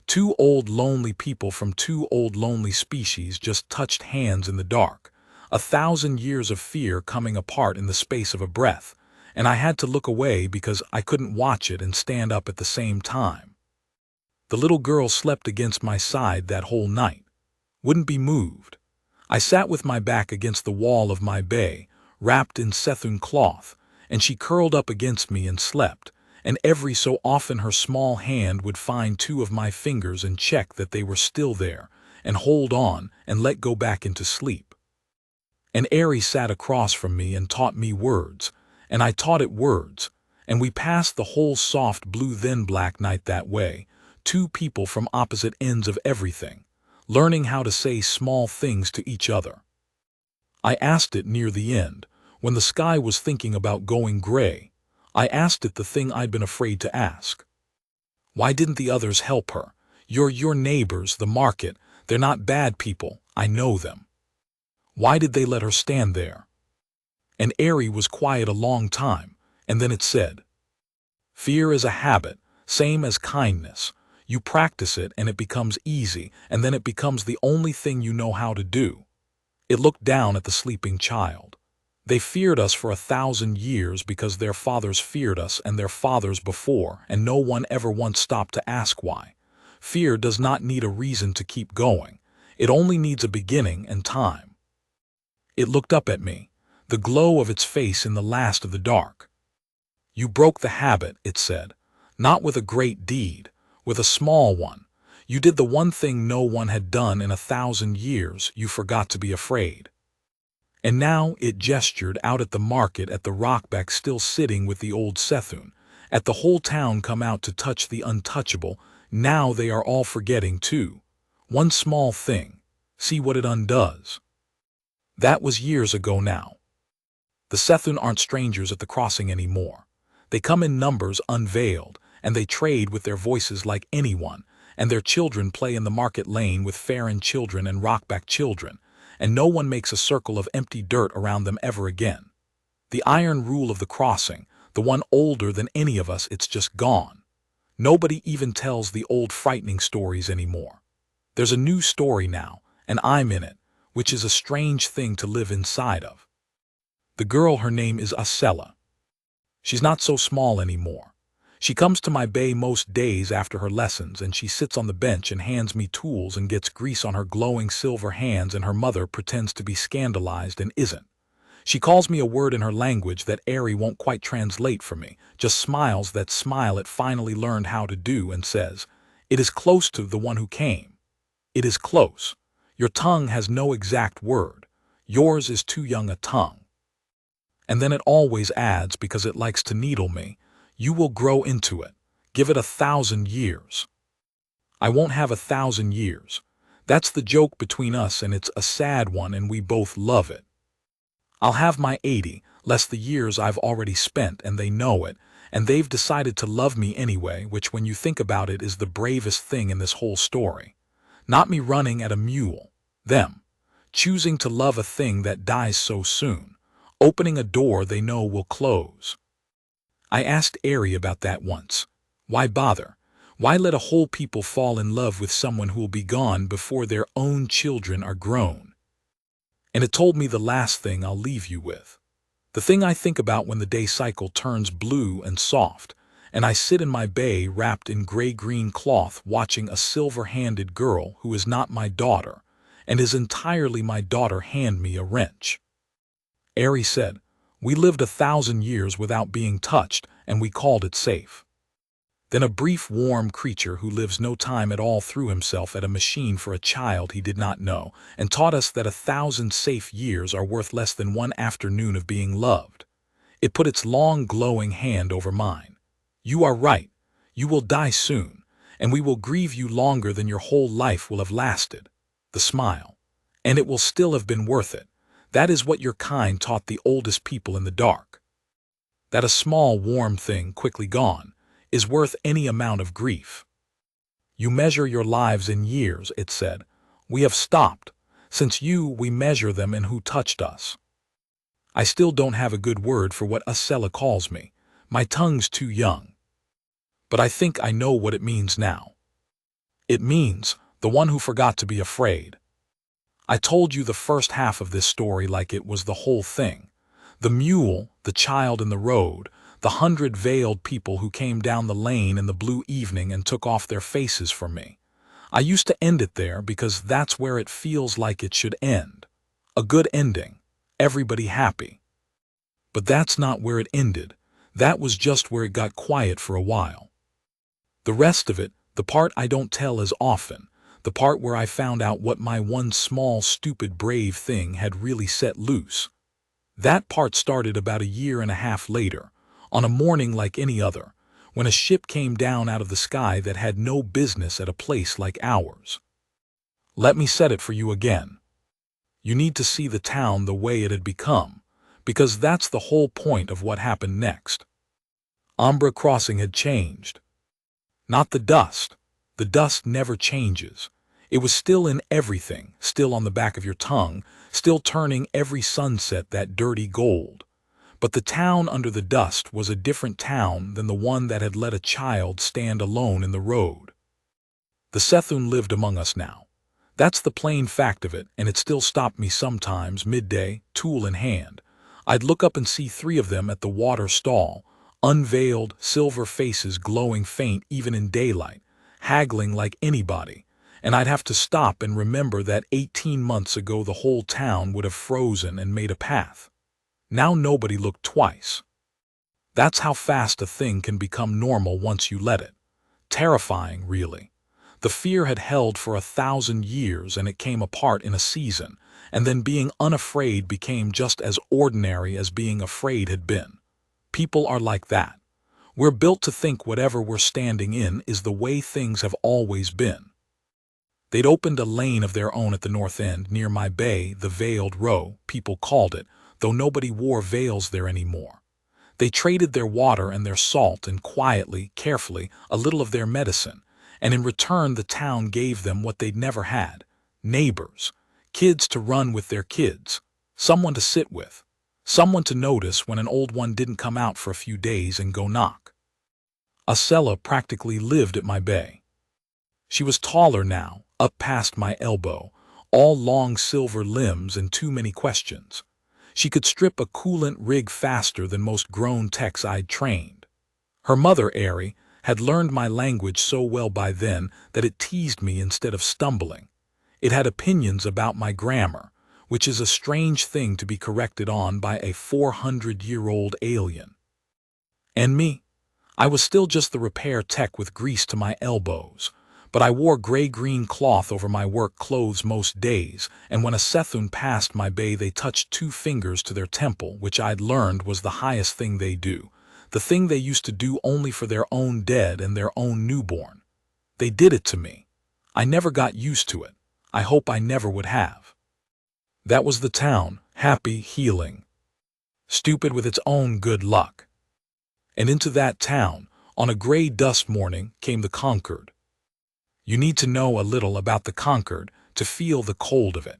2 old lonely people from 2 old lonely species just touched hands in the dark, 1,000 years of fear coming apart in the space of a breath, and I had to look away because I couldn't watch it and stand up at the same time. The little girl slept against my side that whole night, wouldn't be moved. I sat with my back against the wall of my bay, wrapped in Sethuun cloth, and she curled up against me and slept, and every so often her small hand would find 2 of my fingers and check that they were still there, and hold on and let go back into sleep. And Airy sat across from me and taught me words, and I taught it words, and we passed the whole soft blue then black night that way, two people from opposite ends of everything, learning how to say small things to each other. I asked it near the end, when the sky was thinking about going gray. I asked it the thing I'd been afraid to ask. Why didn't the others help her? You're your neighbors, the market. They're not bad people. I know them. Why did they let her stand there? And Airy was quiet a long time, and then it said, "Fear is a habit, same as kindness. You practice it and it becomes easy, and then it becomes the only thing you know how to do." It looked down at the sleeping child. They feared us for 1,000 years because their fathers feared us and their fathers before, and no one ever once stopped to ask why. Fear does not need a reason to keep going. It only needs a beginning and time. It looked up at me, the glow of its face in the last of the dark. "You broke the habit," it said, "not with a great deed, with a small one. You did the one thing no one had done in 1,000 years. You forgot to be afraid." And now it gestured out at the market, at the rockback still sitting with the old Sethuun, at the whole town come out to touch the untouchable. Now they are all forgetting too. One small thing, see what it undoes. That was years ago now. The Sethuun aren't strangers at the crossing anymore. They come in numbers unveiled, and they trade with their voices like anyone, and their children play in the market lane with Farron children and rockback children, and no one makes a circle of empty dirt around them ever again. The iron rule of the crossing, the one older than any of us, it's just gone. Nobody even tells the old frightening stories anymore. There's a new story now, and I'm in it, which is a strange thing to live inside of. The girl, her name is Acela. She's not so small anymore. She comes to my bay most days after her lessons, and she sits on the bench and hands me tools and gets grease on her glowing silver hands, and her mother pretends to be scandalized and isn't. She calls me a word in her language that Airy won't quite translate for me, just smiles that smile it finally learned how to do, and says, "It is close to the one who came. It is close. Your tongue has no exact word. Yours is too young a tongue." And then it always adds, because it likes to needle me, "You will grow into it. Give it 1,000 years." I won't have 1,000 years. That's the joke between us, and it's a sad one, and we both love it. I'll have my 80, less the years I've already spent, and they know it, and they've decided to love me anyway, which, when you think about it, is the bravest thing in this whole story. Not me running at a mule. Them. Choosing to love a thing that dies so soon. Opening a door they know will close. I asked Airy about that once. Why bother? Why let a whole people fall in love with someone who'll be gone before their own children are grown? And it told me the last thing I'll leave you with. The thing I think about when the day cycle turns blue and soft, and I sit in my bay wrapped in gray-green cloth watching a silver-handed girl who is not my daughter, and is entirely my daughter, hand me a wrench. Airy said, "We lived 1,000 years without being touched, and we called it safe." Then a brief, warm creature who lives no time at all threw himself at a machine for a child he did not know, and taught us that 1,000 safe years are worth less than one afternoon of being loved. It put its long, glowing hand over mine. "You are right. You will die soon, and we will grieve you longer than your whole life will have lasted." The smile. "And it will still have been worth it. That is what your kind taught the oldest people in the dark. That a small, warm thing, quickly gone, is worth any amount of grief. You measure your lives in years," it said. "We have stopped. Since you, we measure them in who touched us." I still don't have a good word for what Acela calls me. My tongue's too young. But I think I know what it means now. It means the one who forgot to be afraid. I told you the first half of this story like it was the whole thing. The mule, the child in the road, the 100 veiled people who came down the lane in the blue evening and took off their faces for me. I used to end it there because that's where it feels like it should end. A good ending. Everybody happy. But that's not where it ended. That was just where it got quiet for a while. The rest of it, the part I don't tell as often, the part where I found out what my one small, stupid, brave thing had really set loose. That part started about a year and a half later, on a morning like any other, when a ship came down out of the sky that had no business at a place like ours. Let me set it for you again. You need to see the town the way it had become, because that's the whole point of what happened next. Ombra Crossing had changed. Not the dust. The dust never changes. It was still in everything, still on the back of your tongue, still turning every sunset that dirty gold. But the town under the dust was a different town than the one that had let a child stand alone in the road. The Sethuun lived among us now. That's the plain fact of it, and it still stopped me sometimes, midday, tool in hand. I'd look up and see 3 of them at the water stall, unveiled, silver faces glowing faint even in daylight, haggling like anybody, and I'd have to stop and remember that 18 months ago the whole town would have frozen and made a path. Now nobody looked twice. That's how fast a thing can become normal once you let it. Terrifying, really. The fear had held for 1,000 years and it came apart in a season, and then being unafraid became just as ordinary as being afraid had been. People are like that. We're built to think whatever we're standing in is the way things have always been. They'd opened a lane of their own at the north end, near my bay, the Veiled Row, people called it, though nobody wore veils there anymore. They traded their water and their salt and quietly, carefully, a little of their medicine, and in return the town gave them what they'd never had: neighbors, kids to run with their kids, someone to sit with, someone to notice when an old one didn't come out for a few days and go knock. Acela practically lived at my bay. She was taller now, up past my elbow, all long silver limbs and too many questions. She could strip a coolant rig faster than most grown techs I'd trained. Her mother, Ari, had learned my language so well by then that it teased me instead of stumbling. It had opinions about my grammar, which is a strange thing to be corrected on by a 400-year-old alien. And me? I was still just the repair tech with grease to my elbows, but I wore gray-green cloth over my work clothes most days, and when a Sethuun passed my bay they touched 2 fingers to their temple, which I'd learned was the highest thing they do, the thing they used to do only for their own dead and their own newborn. They did it to me. I never got used to it. I hope I never would have. That was the town, happy, healing, stupid with its own good luck. And into that town, on a gray dust morning, came the Concord. You need to know a little about the Concord to feel the cold of it.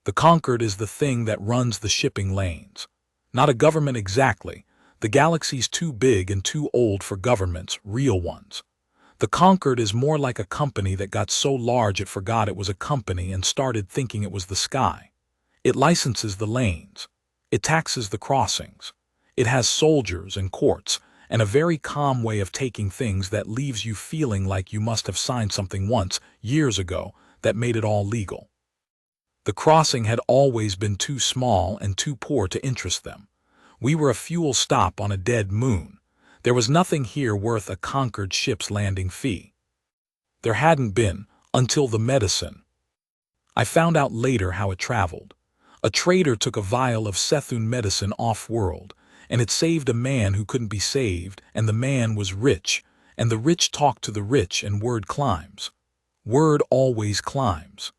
The Concord is the thing that runs the shipping lanes. Not a government exactly. The galaxy's too big and too old for governments, real ones. The Concord is more like a company that got so large it forgot it was a company and started thinking it was the sky. It licenses the lanes. It taxes the crossings. It has soldiers and courts, and a very calm way of taking things that leaves you feeling like you must have signed something once, years ago, that made it all legal. The crossing had always been too small and too poor to interest them. We were a fuel stop on a dead moon. There was nothing here worth a Concord ship's landing fee. There hadn't been, until the medicine. I found out later how it traveled. A trader took a vial of Sethuun medicine off-world, and it saved a man who couldn't be saved, and the man was rich, and the rich talk to the rich, and word climbs. Word always climbs.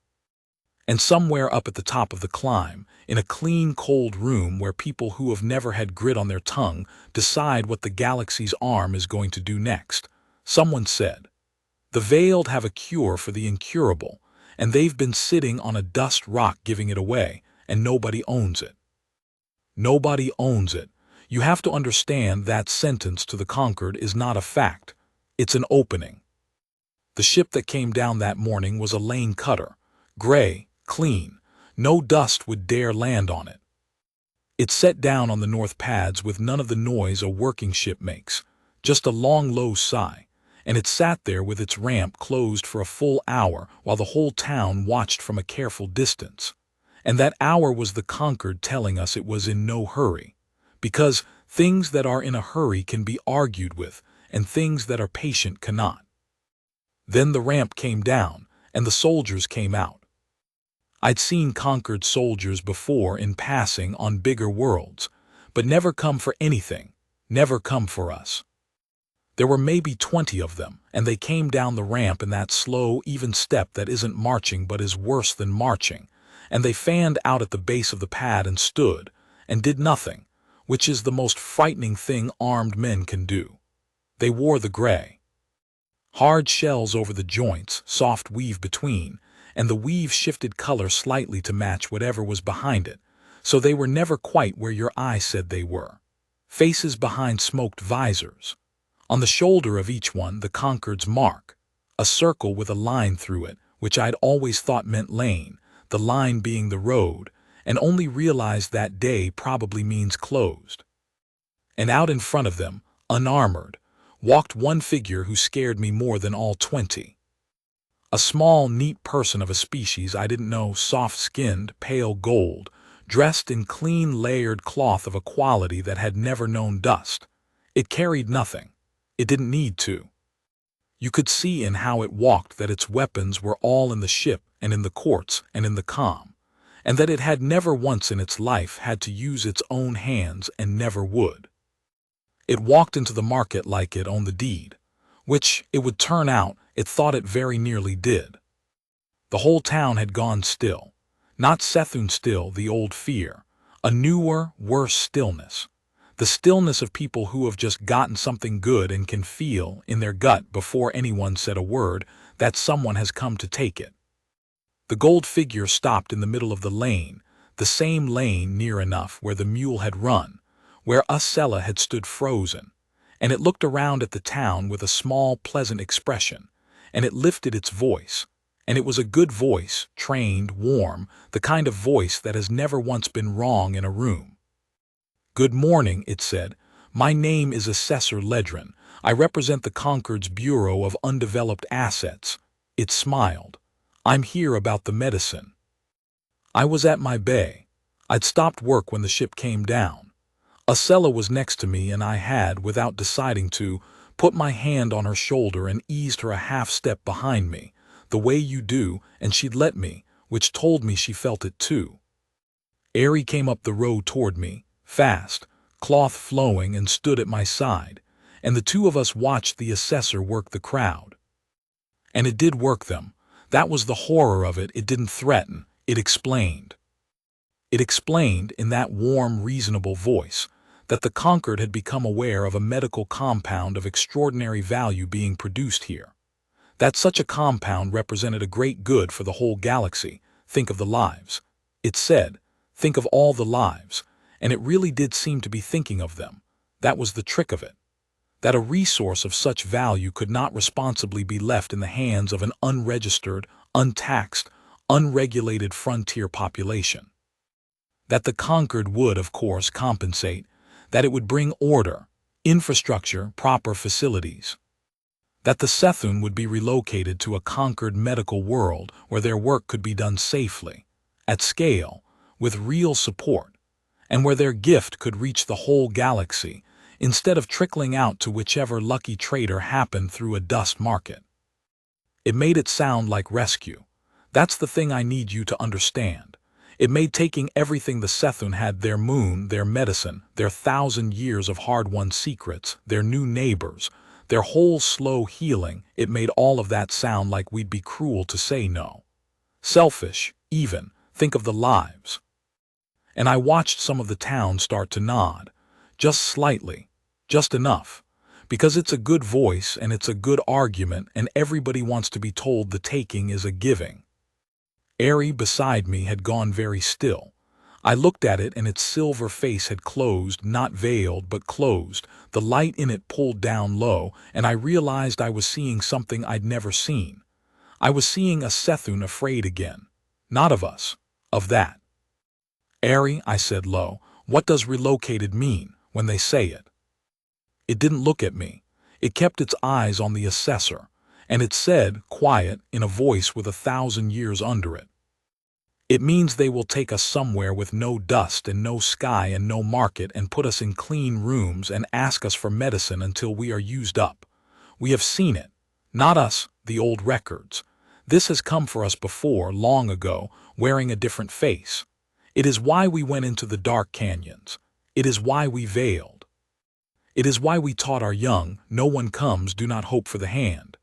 And somewhere up at the top of the climb, in a clean, cold room where people who have never had grit on their tongue decide what the galaxy's arm is going to do next, someone said, "The Veiled have a cure for the incurable, and they've been sitting on a dust rock giving it away, and nobody owns it." Nobody owns it. You have to understand that sentence to the Concord is not a fact. It's an opening. The ship that came down that morning was a lane cutter, gray, clean. No dust would dare land on it. It set down on the north pads with none of the noise a working ship makes, just a long, low sigh, and it sat there with its ramp closed for a full hour while the whole town watched from a careful distance. And that hour was the Concord telling us it was in no hurry, because things that are in a hurry can be argued with, and things that are patient cannot. Then the ramp came down, and the soldiers came out. I'd seen Concord soldiers before in passing on bigger worlds, but never come for anything, never come for us. There were maybe 20 of them, and they came down the ramp in that slow, even step that isn't marching but is worse than marching, and they fanned out at the base of the pad and stood, and did nothing, which is the most frightening thing armed men can do. They wore the gray. Hard shells over the joints, soft weave between, and the weave shifted color slightly to match whatever was behind it, so they were never quite where your eye said they were. Faces behind smoked visors. On the shoulder of each one the Concord's mark, a circle with a line through it, which I'd always thought meant lane, the line being the road, and only realized that day probably means closed. And out in front of them, unarmored, walked one figure who scared me more than all 20. A small, neat person of a species I didn't know, soft-skinned, pale gold, dressed in clean, layered cloth of a quality that had never known dust. It carried nothing. It didn't need to. You could see in how it walked that its weapons were all in the ship and in the courts and in the comm, and that it had never once in its life had to use its own hands and never would. It walked into the market like it owned the deed, which, it would turn out, it thought it very nearly did. The whole town had gone still. Not Sethuun still, the old fear. A newer, worse stillness. The stillness of people who have just gotten something good and can feel, in their gut before anyone said a word, that someone has come to take it. The gold figure stopped in the middle of the lane, the same lane near enough where the mule had run, where Usella had stood frozen, and it looked around at the town with a small, pleasant expression, and it lifted its voice, and it was a good voice, trained, warm, the kind of voice that has never once been wrong in a room. "Good morning," it said. "My name is Assessor Ledrin. I represent the Concord's Bureau of Undeveloped Assets." It smiled. "I'm here about the medicine." I was at my bay. I'd stopped work when the ship came down. Usella was next to me, and I had, without deciding to, put my hand on her shoulder and eased her a half step behind me, the way you do, and she'd let me, which told me she felt it too. Ari came up the road toward me, fast, cloth flowing, and stood at my side, and the two of us watched the assessor work the crowd. And it did work them. That was the horror of it. It didn't threaten. It explained. It explained, in that warm, reasonable voice, that the Concord had become aware of a medical compound of extraordinary value being produced here. That such a compound represented a great good for the whole galaxy. Think of the lives. It said, think of all the lives, and it really did seem to be thinking of them. That was the trick of it. That a resource of such value could not responsibly be left in the hands of an unregistered, untaxed, unregulated frontier population. That the Concord would, of course, compensate, that it would bring order, infrastructure, proper facilities. That the Sethuun would be relocated to a Concord medical world where their work could be done safely, at scale, with real support, and where their gift could reach the whole galaxy, instead of trickling out to whichever lucky trader happened through a dust market. It made it sound like rescue. That's the thing I need you to understand. It made taking everything the Sethuun had, their moon, their medicine, their 1,000 years of hard-won secrets, their new neighbors, their whole slow healing, it made all of that sound like we'd be cruel to say no. Selfish, even. Think of the lives. And I watched some of the town start to nod, just slightly, just enough, because it's a good voice and it's a good argument and everybody wants to be told the taking is a giving. Ari beside me had gone very still. I looked at it and its silver face had closed, not veiled, but closed, the light in it pulled down low, and I realized I was seeing something I'd never seen. I was seeing a Sethuun afraid again. Not of us. Of that. "Ari," I said low, "what does relocated mean, when they say it?" It didn't look at me. It kept its eyes on the assessor, and it said, quiet, in a voice with 1,000 years under it. "It means they will take us somewhere with no dust and no sky and no market and put us in clean rooms and ask us for medicine until we are used up. We have seen it. Not us, the old records. This has come for us before, long ago, wearing a different face. It is why we went into the dark canyons. It is why we veiled. It is why we taught our young, no one comes, do not hope for the hand.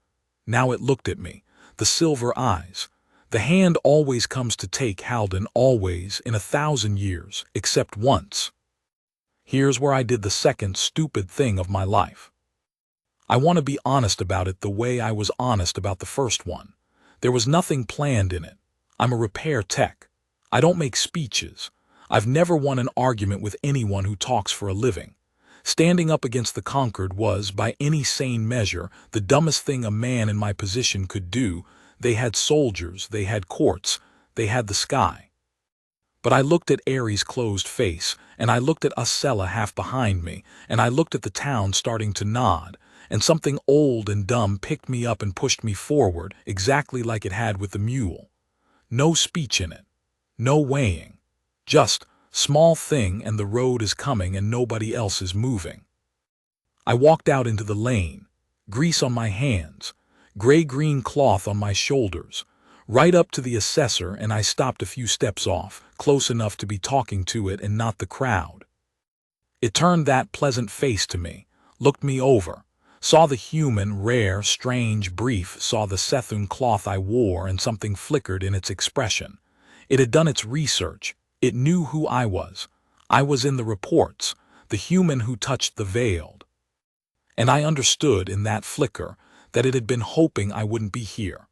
Now it looked at me, the silver eyes. The hand always comes to take, Halden, always, in 1,000 years, except once. Here's where I did the second stupid thing of my life. I want to be honest about it the way I was honest about the first one. There was nothing planned in it. I'm a repair tech. I don't make speeches. I've never won an argument with anyone who talks for a living. Standing up against the Concord was, by any sane measure, the dumbest thing a man in my position could do. They had soldiers, they had courts, they had the sky. But I looked at Aries' closed face, and I looked at Usella half behind me, and I looked at the town starting to nod, and something old and dumb picked me up and pushed me forward, exactly like it had with the mule. No speech in it. No weighing. Just, small thing, and the road is coming and nobody else is moving. I walked out into the lane, grease on my hands, gray-green cloth on my shoulders, right up to the assessor, and I stopped a few steps off, close enough to be talking to it and not the crowd. It turned that pleasant face to me, looked me over, saw the human, rare, strange, brief, saw the Sethuun cloth I wore, and something flickered in its expression. It had done its research. It knew who I was. I was in the reports, the human who touched the veiled. And I understood in that flicker that it had been hoping I wouldn't be here,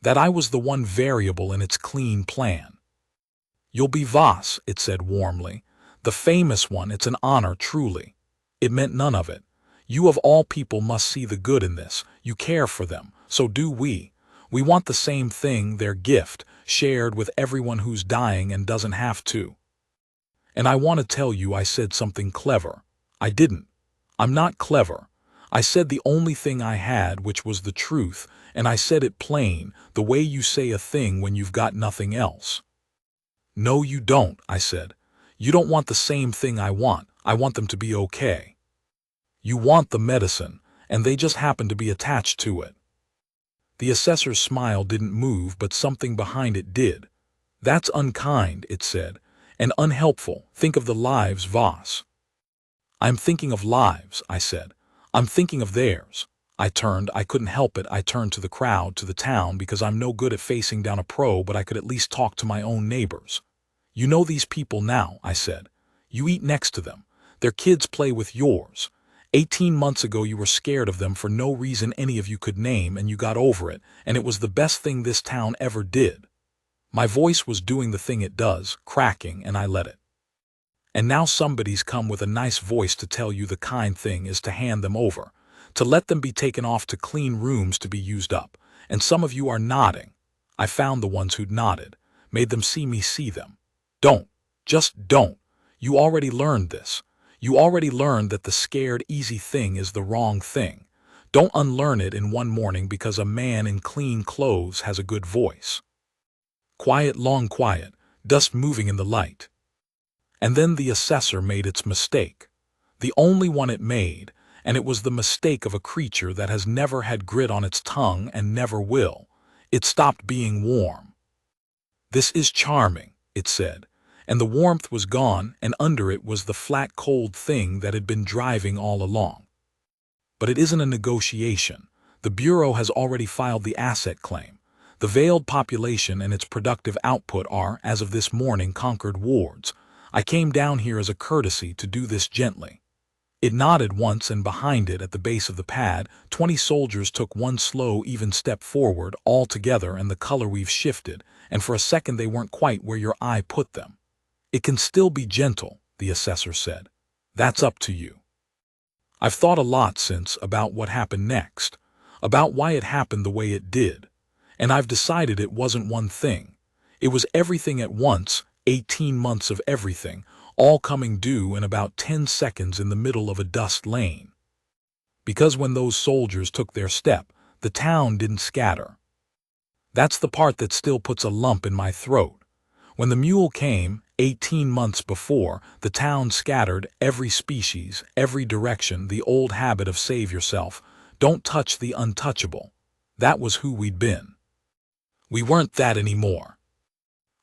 that I was the one variable in its clean plan. "You'll be Voss," it said warmly. "The famous one, it's an honor, truly." It meant none of it. "You of all people must see the good in this. You care for them. So do we. We want the same thing, their gift, shared with everyone who's dying and doesn't have to." And I want to tell you I said something clever. I didn't. I'm not clever. I said the only thing I had, which was the truth, and I said it plain, the way you say a thing when you've got nothing else. "No, you don't," I said. "You don't want the same thing I want. I want them to be okay. You want the medicine, and they just happen to be attached to it." The assessor's smile didn't move, but something behind it did. "That's unkind," it said, "and unhelpful. Think of the lives, Voss." "I'm thinking of lives," I said. "I'm thinking of theirs." I turned. I couldn't help it. I turned to the crowd, to the town, because I'm no good at facing down a pro, but I could at least talk to my own neighbors. "You know these people now," I said. "You eat next to them. Their kids play with yours. 18 months ago you were scared of them for no reason any of you could name, and you got over it, and it was the best thing this town ever did." My voice was doing the thing it does, cracking, and I let it. "And now somebody's come with a nice voice to tell you the kind thing is to hand them over, to let them be taken off to clean rooms to be used up, and some of you are nodding." I found the ones who'd nodded, made them see me see them. "Don't. Just don't. You already learned this. You already learned that the scared, easy thing is the wrong thing. Don't unlearn it in one morning because a man in clean clothes has a good voice." Quiet, long quiet, dust moving in the light. And then the assessor made its mistake. The only one it made, and it was the mistake of a creature that has never had grit on its tongue and never will. It stopped being warm. "This is charming," it said. And the warmth was gone, and under it was the flat, cold thing that had been driving all along. "But it isn't a negotiation. The Bureau has already filed the asset claim. The veiled population and its productive output are, as of this morning, Concord wards. I came down here as a courtesy to do this gently." It nodded once, and behind it, at the base of the pad, 20 soldiers took one slow, even step forward, all together, and the color we've shifted, and for a second they weren't quite where your eye put them. "It can still be gentle," the assessor said. "That's up to you." I've thought a lot since about what happened next, about why it happened the way it did, and I've decided it wasn't one thing. It was everything at once, 18 months of everything, all coming due in about 10 seconds in the middle of a dust lane. Because when those soldiers took their step, the town didn't scatter. That's the part that still puts a lump in my throat. When the mule came, 18 months before, the town scattered, every species, every direction, the old habit of save yourself, don't touch the untouchable. That was who we'd been. We weren't that anymore.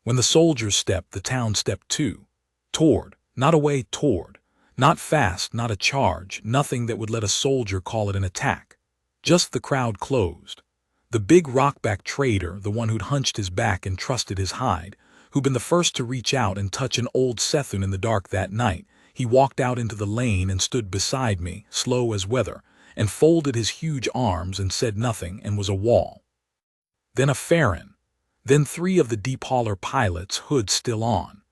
When the soldiers stepped, the town stepped too. Toward, not away, toward. Not fast, not a charge, nothing that would let a soldier call it an attack. Just the crowd closed. The big rockback trader, the one who'd hunched his back and trusted his hide, who'd been the first to reach out and touch an old Sethuun in the dark that night, he walked out into the lane and stood beside me, slow as weather, and folded his huge arms and said nothing and was a wall. Then a Farron. Then 3 of the deep hauler pilots, hoods still on.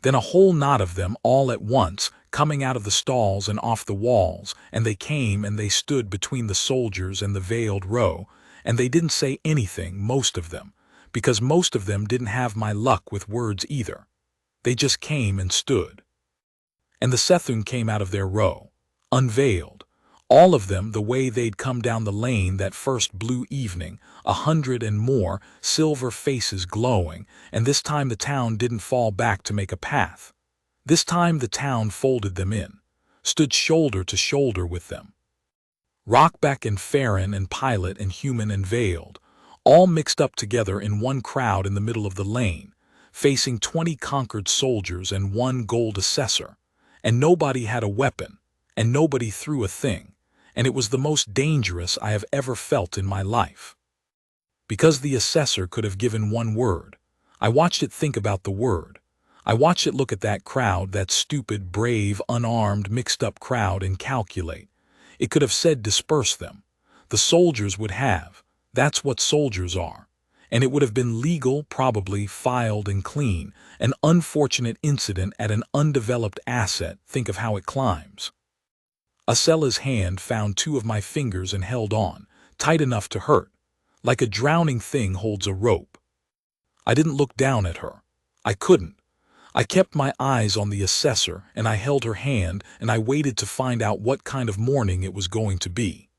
Then a whole knot of them all at once, coming out of the stalls and off the walls, and they came and they stood between the soldiers and the veiled row, and they didn't say anything, most of them, because most of them didn't have my luck with words either. They just came and stood. And the Sethuun came out of their row, unveiled, all of them the way they'd come down the lane that first blue evening, 100 and more, silver faces glowing, and this time the town didn't fall back to make a path. This time the town folded them in, stood shoulder to shoulder with them. Rockback and Farron and pilot and human and veiled, all mixed up together in one crowd in the middle of the lane, facing 20 Concord soldiers and 1 gold assessor, and nobody had a weapon, and nobody threw a thing, and it was the most dangerous I have ever felt in my life. Because the assessor could have given 1 word, I watched it think about the word. I watched it look at that crowd, that stupid, brave, unarmed, mixed-up crowd, and calculate. It could have said disperse them. The soldiers would have. That's what soldiers are. And it would have been legal, probably, filed and clean. An unfortunate incident at an undeveloped asset. Think of how it climbs. Acella's hand found 2 of my fingers and held on, tight enough to hurt, like a drowning thing holds a rope. I didn't look down at her. I couldn't. I kept my eyes on the assessor, and I held her hand, and I waited to find out what kind of morning it was going to be.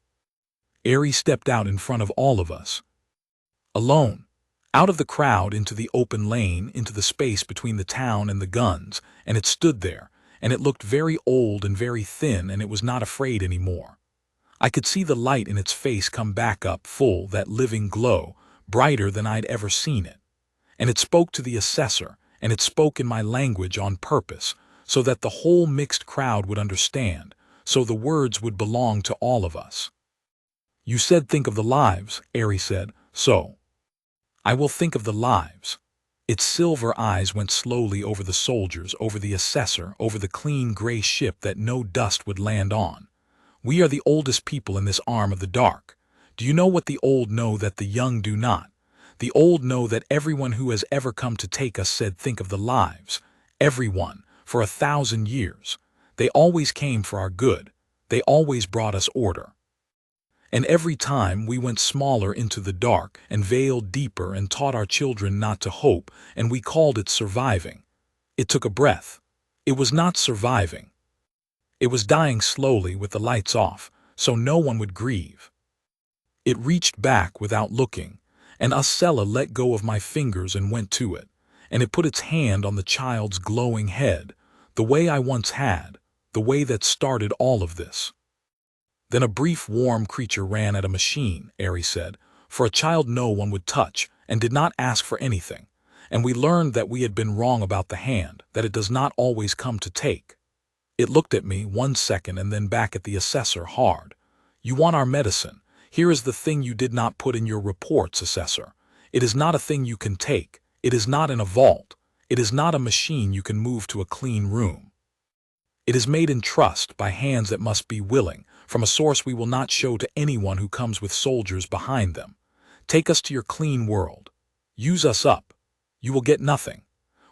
Ari stepped out in front of all of us. Alone. Out of the crowd into the open lane, into the space between the town and the guns, and it stood there, and it looked very old and very thin, and it was not afraid anymore. I could see the light in its face come back up full, that living glow, brighter than I'd ever seen it. And it spoke to the assessor, and it spoke in my language on purpose, so that the whole mixed crowd would understand, so the words would belong to all of us. You said think of the lives, Ari said, so. I will think of the lives. Its silver eyes went slowly over the soldiers, over the assessor, over the clean gray ship that no dust would land on. We are the oldest people in this arm of the dark. Do you know what the old know that the young do not? The old know that everyone who has ever come to take us said think of the lives. Everyone, for 1,000 years. They always came for our good. They always brought us order. And every time we went smaller into the dark and veiled deeper and taught our children not to hope, and we called it surviving. It took a breath. It was not surviving. It was dying slowly with the lights off, so no one would grieve. It reached back without looking, and Acella let go of my fingers and went to it, and it put its hand on the child's glowing head, the way I once had, the way that started all of this. Then a brief warm creature ran at a machine, Ari said, for a child no one would touch, and did not ask for anything, and we learned that we had been wrong about the hand, that it does not always come to take. It looked at me 1 second and then back at the assessor hard. You want our medicine. Here is the thing you did not put in your reports, assessor. It is not a thing you can take. It is not in a vault. It is not a machine you can move to a clean room. It is made in trust by hands that must be willing, from a source we will not show to anyone who comes with soldiers behind them. Take us to your clean world. Use us up. You will get nothing.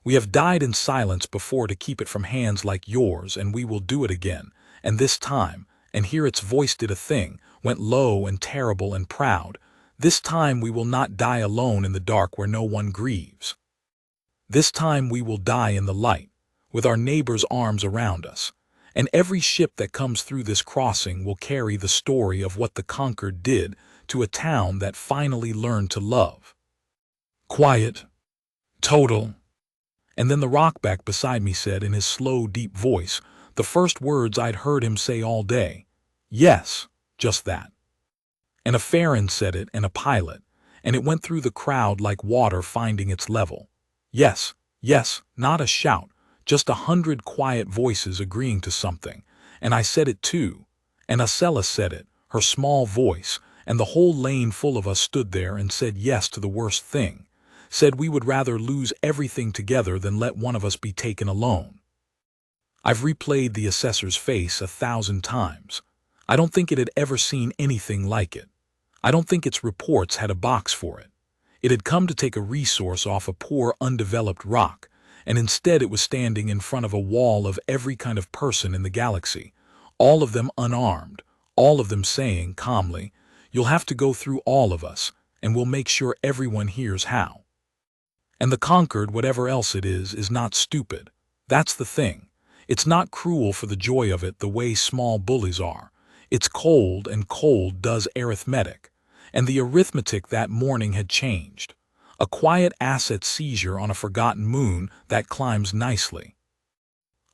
We have died in silence before to keep it from hands like yours, and we will do it again, and this time, and here its voice did a thing, went low and terrible and proud. This time we will not die alone in the dark where no one grieves. This time we will die in the light, with our neighbors' arms around us, and every ship that comes through this crossing will carry the story of what the Concord did to a town that finally learned to love. Quiet. Total. And then the rockback beside me said in his slow, deep voice, the first words I'd heard him say all day, yes, just that. And a Farron said it, and a pilot, and it went through the crowd like water finding its level. Yes, yes, not a shout, just 100 quiet voices agreeing to something, and I said it too. And Acela said it, her small voice, and the whole lane full of us stood there and said yes to the worst thing, said we would rather lose everything together than let one of us be taken alone. I've replayed the assessor's face 1,000 times. I don't think it had ever seen anything like it. I don't think its reports had a box for it. It had come to take a resource off a poor, undeveloped rock, and instead it was standing in front of a wall of every kind of person in the galaxy, all of them unarmed, all of them saying calmly, "You'll have to go through all of us, and we'll make sure everyone hears how." And the Concord, whatever else it is not stupid. That's the thing. It's not cruel for the joy of it the way small bullies are. It's cold, and cold does arithmetic. And the arithmetic that morning had changed. A quiet asset seizure on a forgotten moon that climbs nicely.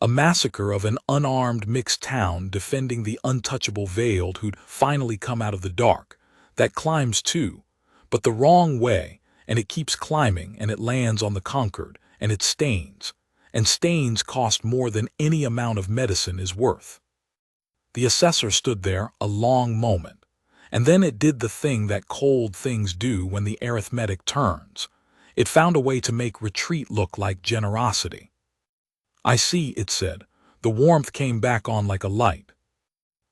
A massacre of an unarmed mixed town defending the untouchable veiled who'd finally come out of the dark. That climbs too, but the wrong way, and it keeps climbing, and it lands on the Concord, and it stains. And stains cost more than any amount of medicine is worth. The assessor stood there a long moment, and then it did the thing that cold things do when the arithmetic turns. It found a way to make retreat look like generosity. "I see," it said. The warmth came back on like a light.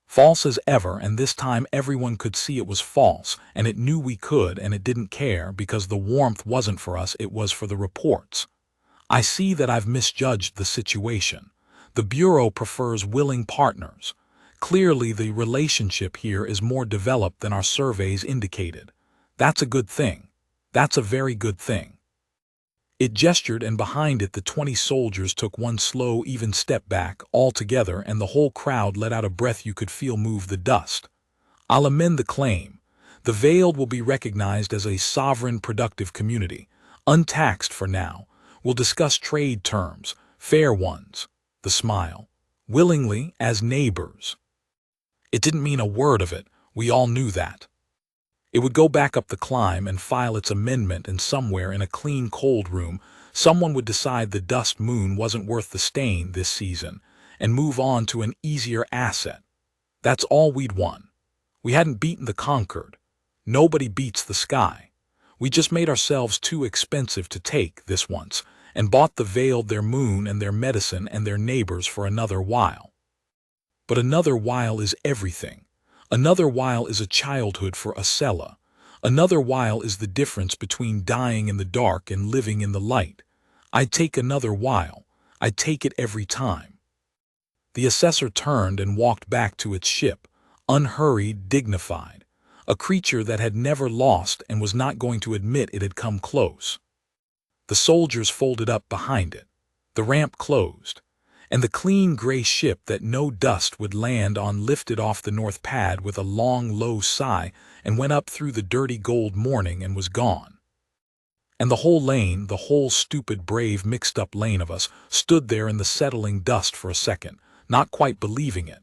False as ever, and this time everyone could see it was false, and it knew we could, and it didn't care because the warmth wasn't for us, it was for the reports. "I see that I've misjudged the situation. The Bureau prefers willing partners. Clearly the relationship here is more developed than our surveys indicated. That's a good thing. That's a very good thing." It gestured, and behind it the 20 soldiers took one slow, even step back, all together, and the whole crowd let out a breath you could feel move the dust. "I'll amend the claim. The Veiled will be recognized as a sovereign, productive community, untaxed for now. We'll discuss trade terms, fair ones." The smile. "Willingly, as neighbors." It didn't mean a word of it, we all knew that. It would go back up the climb and file its amendment, and somewhere in a clean cold room, someone would decide the dust moon wasn't worth the stain this season, and move on to an easier asset. That's all we'd won. We hadn't beaten the Concord. Nobody beats the sky. We just made ourselves too expensive to take this once, and bought the Veiled their moon and their medicine and their neighbors for another while. But another while is everything. Another while is a childhood for Acela. Another while is the difference between dying in the dark and living in the light. I'd take another while. I'd take it every time. The assessor turned and walked back to its ship, unhurried, dignified, a creature that had never lost and was not going to admit it had come close. The soldiers folded up behind it. The ramp closed, and the clean gray ship that no dust would land on lifted off the north pad with a long, low sigh and went up through the dirty gold morning and was gone. And the whole lane, the whole stupid, brave, mixed-up lane of us, stood there in the settling dust for a second, not quite believing it.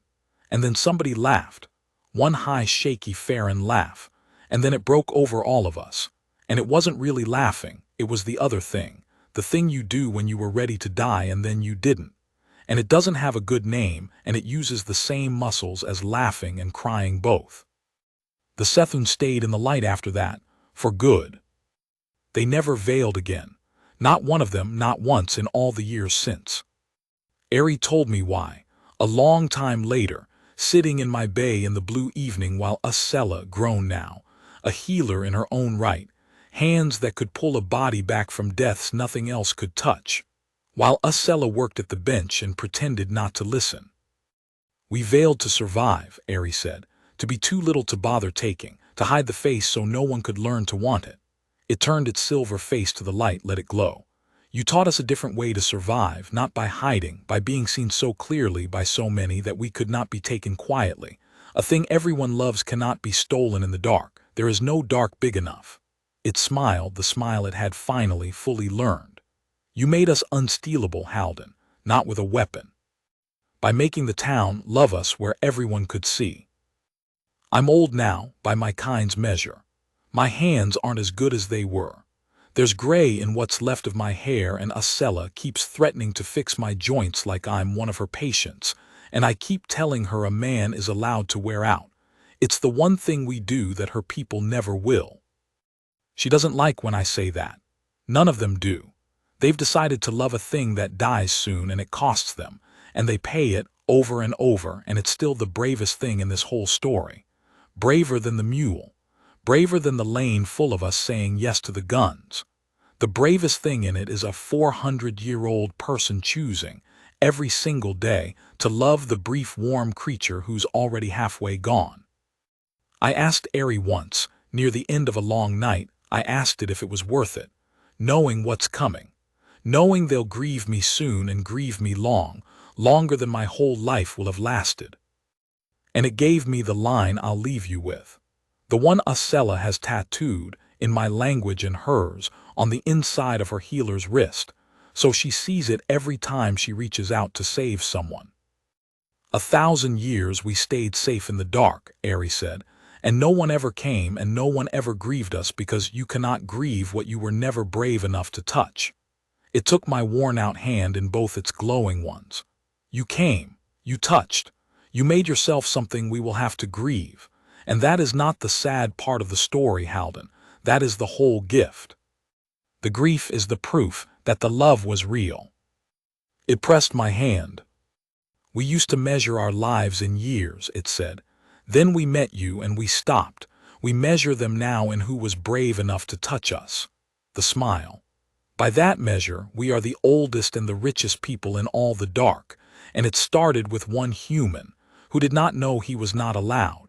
And then somebody laughed, one high, shaky, Farron laugh, and then it broke over all of us. And it wasn't really laughing, it was the other thing, the thing you do when you were ready to die and then you didn't. And it doesn't have a good name, and it uses the same muscles as laughing and crying both. The Sethuun stayed in the light after that, for good. They never veiled again, not one of them, not once in all the years since. Ari told me why, a long time later, sitting in my bay in the blue evening while Acela, grown now, a healer in her own right, hands that could pull a body back from deaths nothing else could touch, while Acela worked at the bench and pretended not to listen. "We veiled to survive," Ari said, "to be too little to bother taking, to hide the face so no one could learn to want it." It turned its silver face to the light, let it glow. "You taught us a different way to survive, not by hiding, by being seen so clearly by so many that we could not be taken quietly. A thing everyone loves cannot be stolen in the dark. There is no dark big enough." It smiled, the smile it had finally fully learned. "You made us unstealable, Halden, not with a weapon. By making the town love us where everyone could see. I'm old now, by my kind's measure. My hands aren't as good as they were. There's gray in what's left of my hair, and Acela keeps threatening to fix my joints like I'm one of her patients, and I keep telling her a man is allowed to wear out. It's the one thing we do that her people never will. She doesn't like when I say that. None of them do. They've decided to love a thing that dies soon and it costs them, and they pay it over and over, and it's still the bravest thing in this whole story. Braver than the mule. Braver than the lane full of us saying yes to the guns. The bravest thing in it is a 400-year-old person choosing, every single day, to love the brief warm creature who's already halfway gone. I asked Ari once, near the end of a long night, I asked it was worth it, knowing what's coming, knowing they'll grieve me soon and grieve me long, longer than my whole life will have lasted. And it gave me the line I'll leave you with. The one Acela has tattooed, in my language and hers, on the inside of her healer's wrist, so she sees it every time she reaches out to save someone. 1,000 years we stayed safe in the dark, Ari said, and no one ever came and no one ever grieved us because you cannot grieve what you were never brave enough to touch. It took my worn-out hand in both its glowing ones. You came, you touched, you made yourself something we will have to grieve, and that is not the sad part of the story, Halden. That is the whole gift. The grief is the proof that the love was real. It pressed my hand. We used to measure our lives in years, it said. Then we met you and we stopped. We measure them now in who was brave enough to touch us. The smile. By that measure, we are the oldest and the richest people in all the dark, and it started with one human who did not know he was not allowed.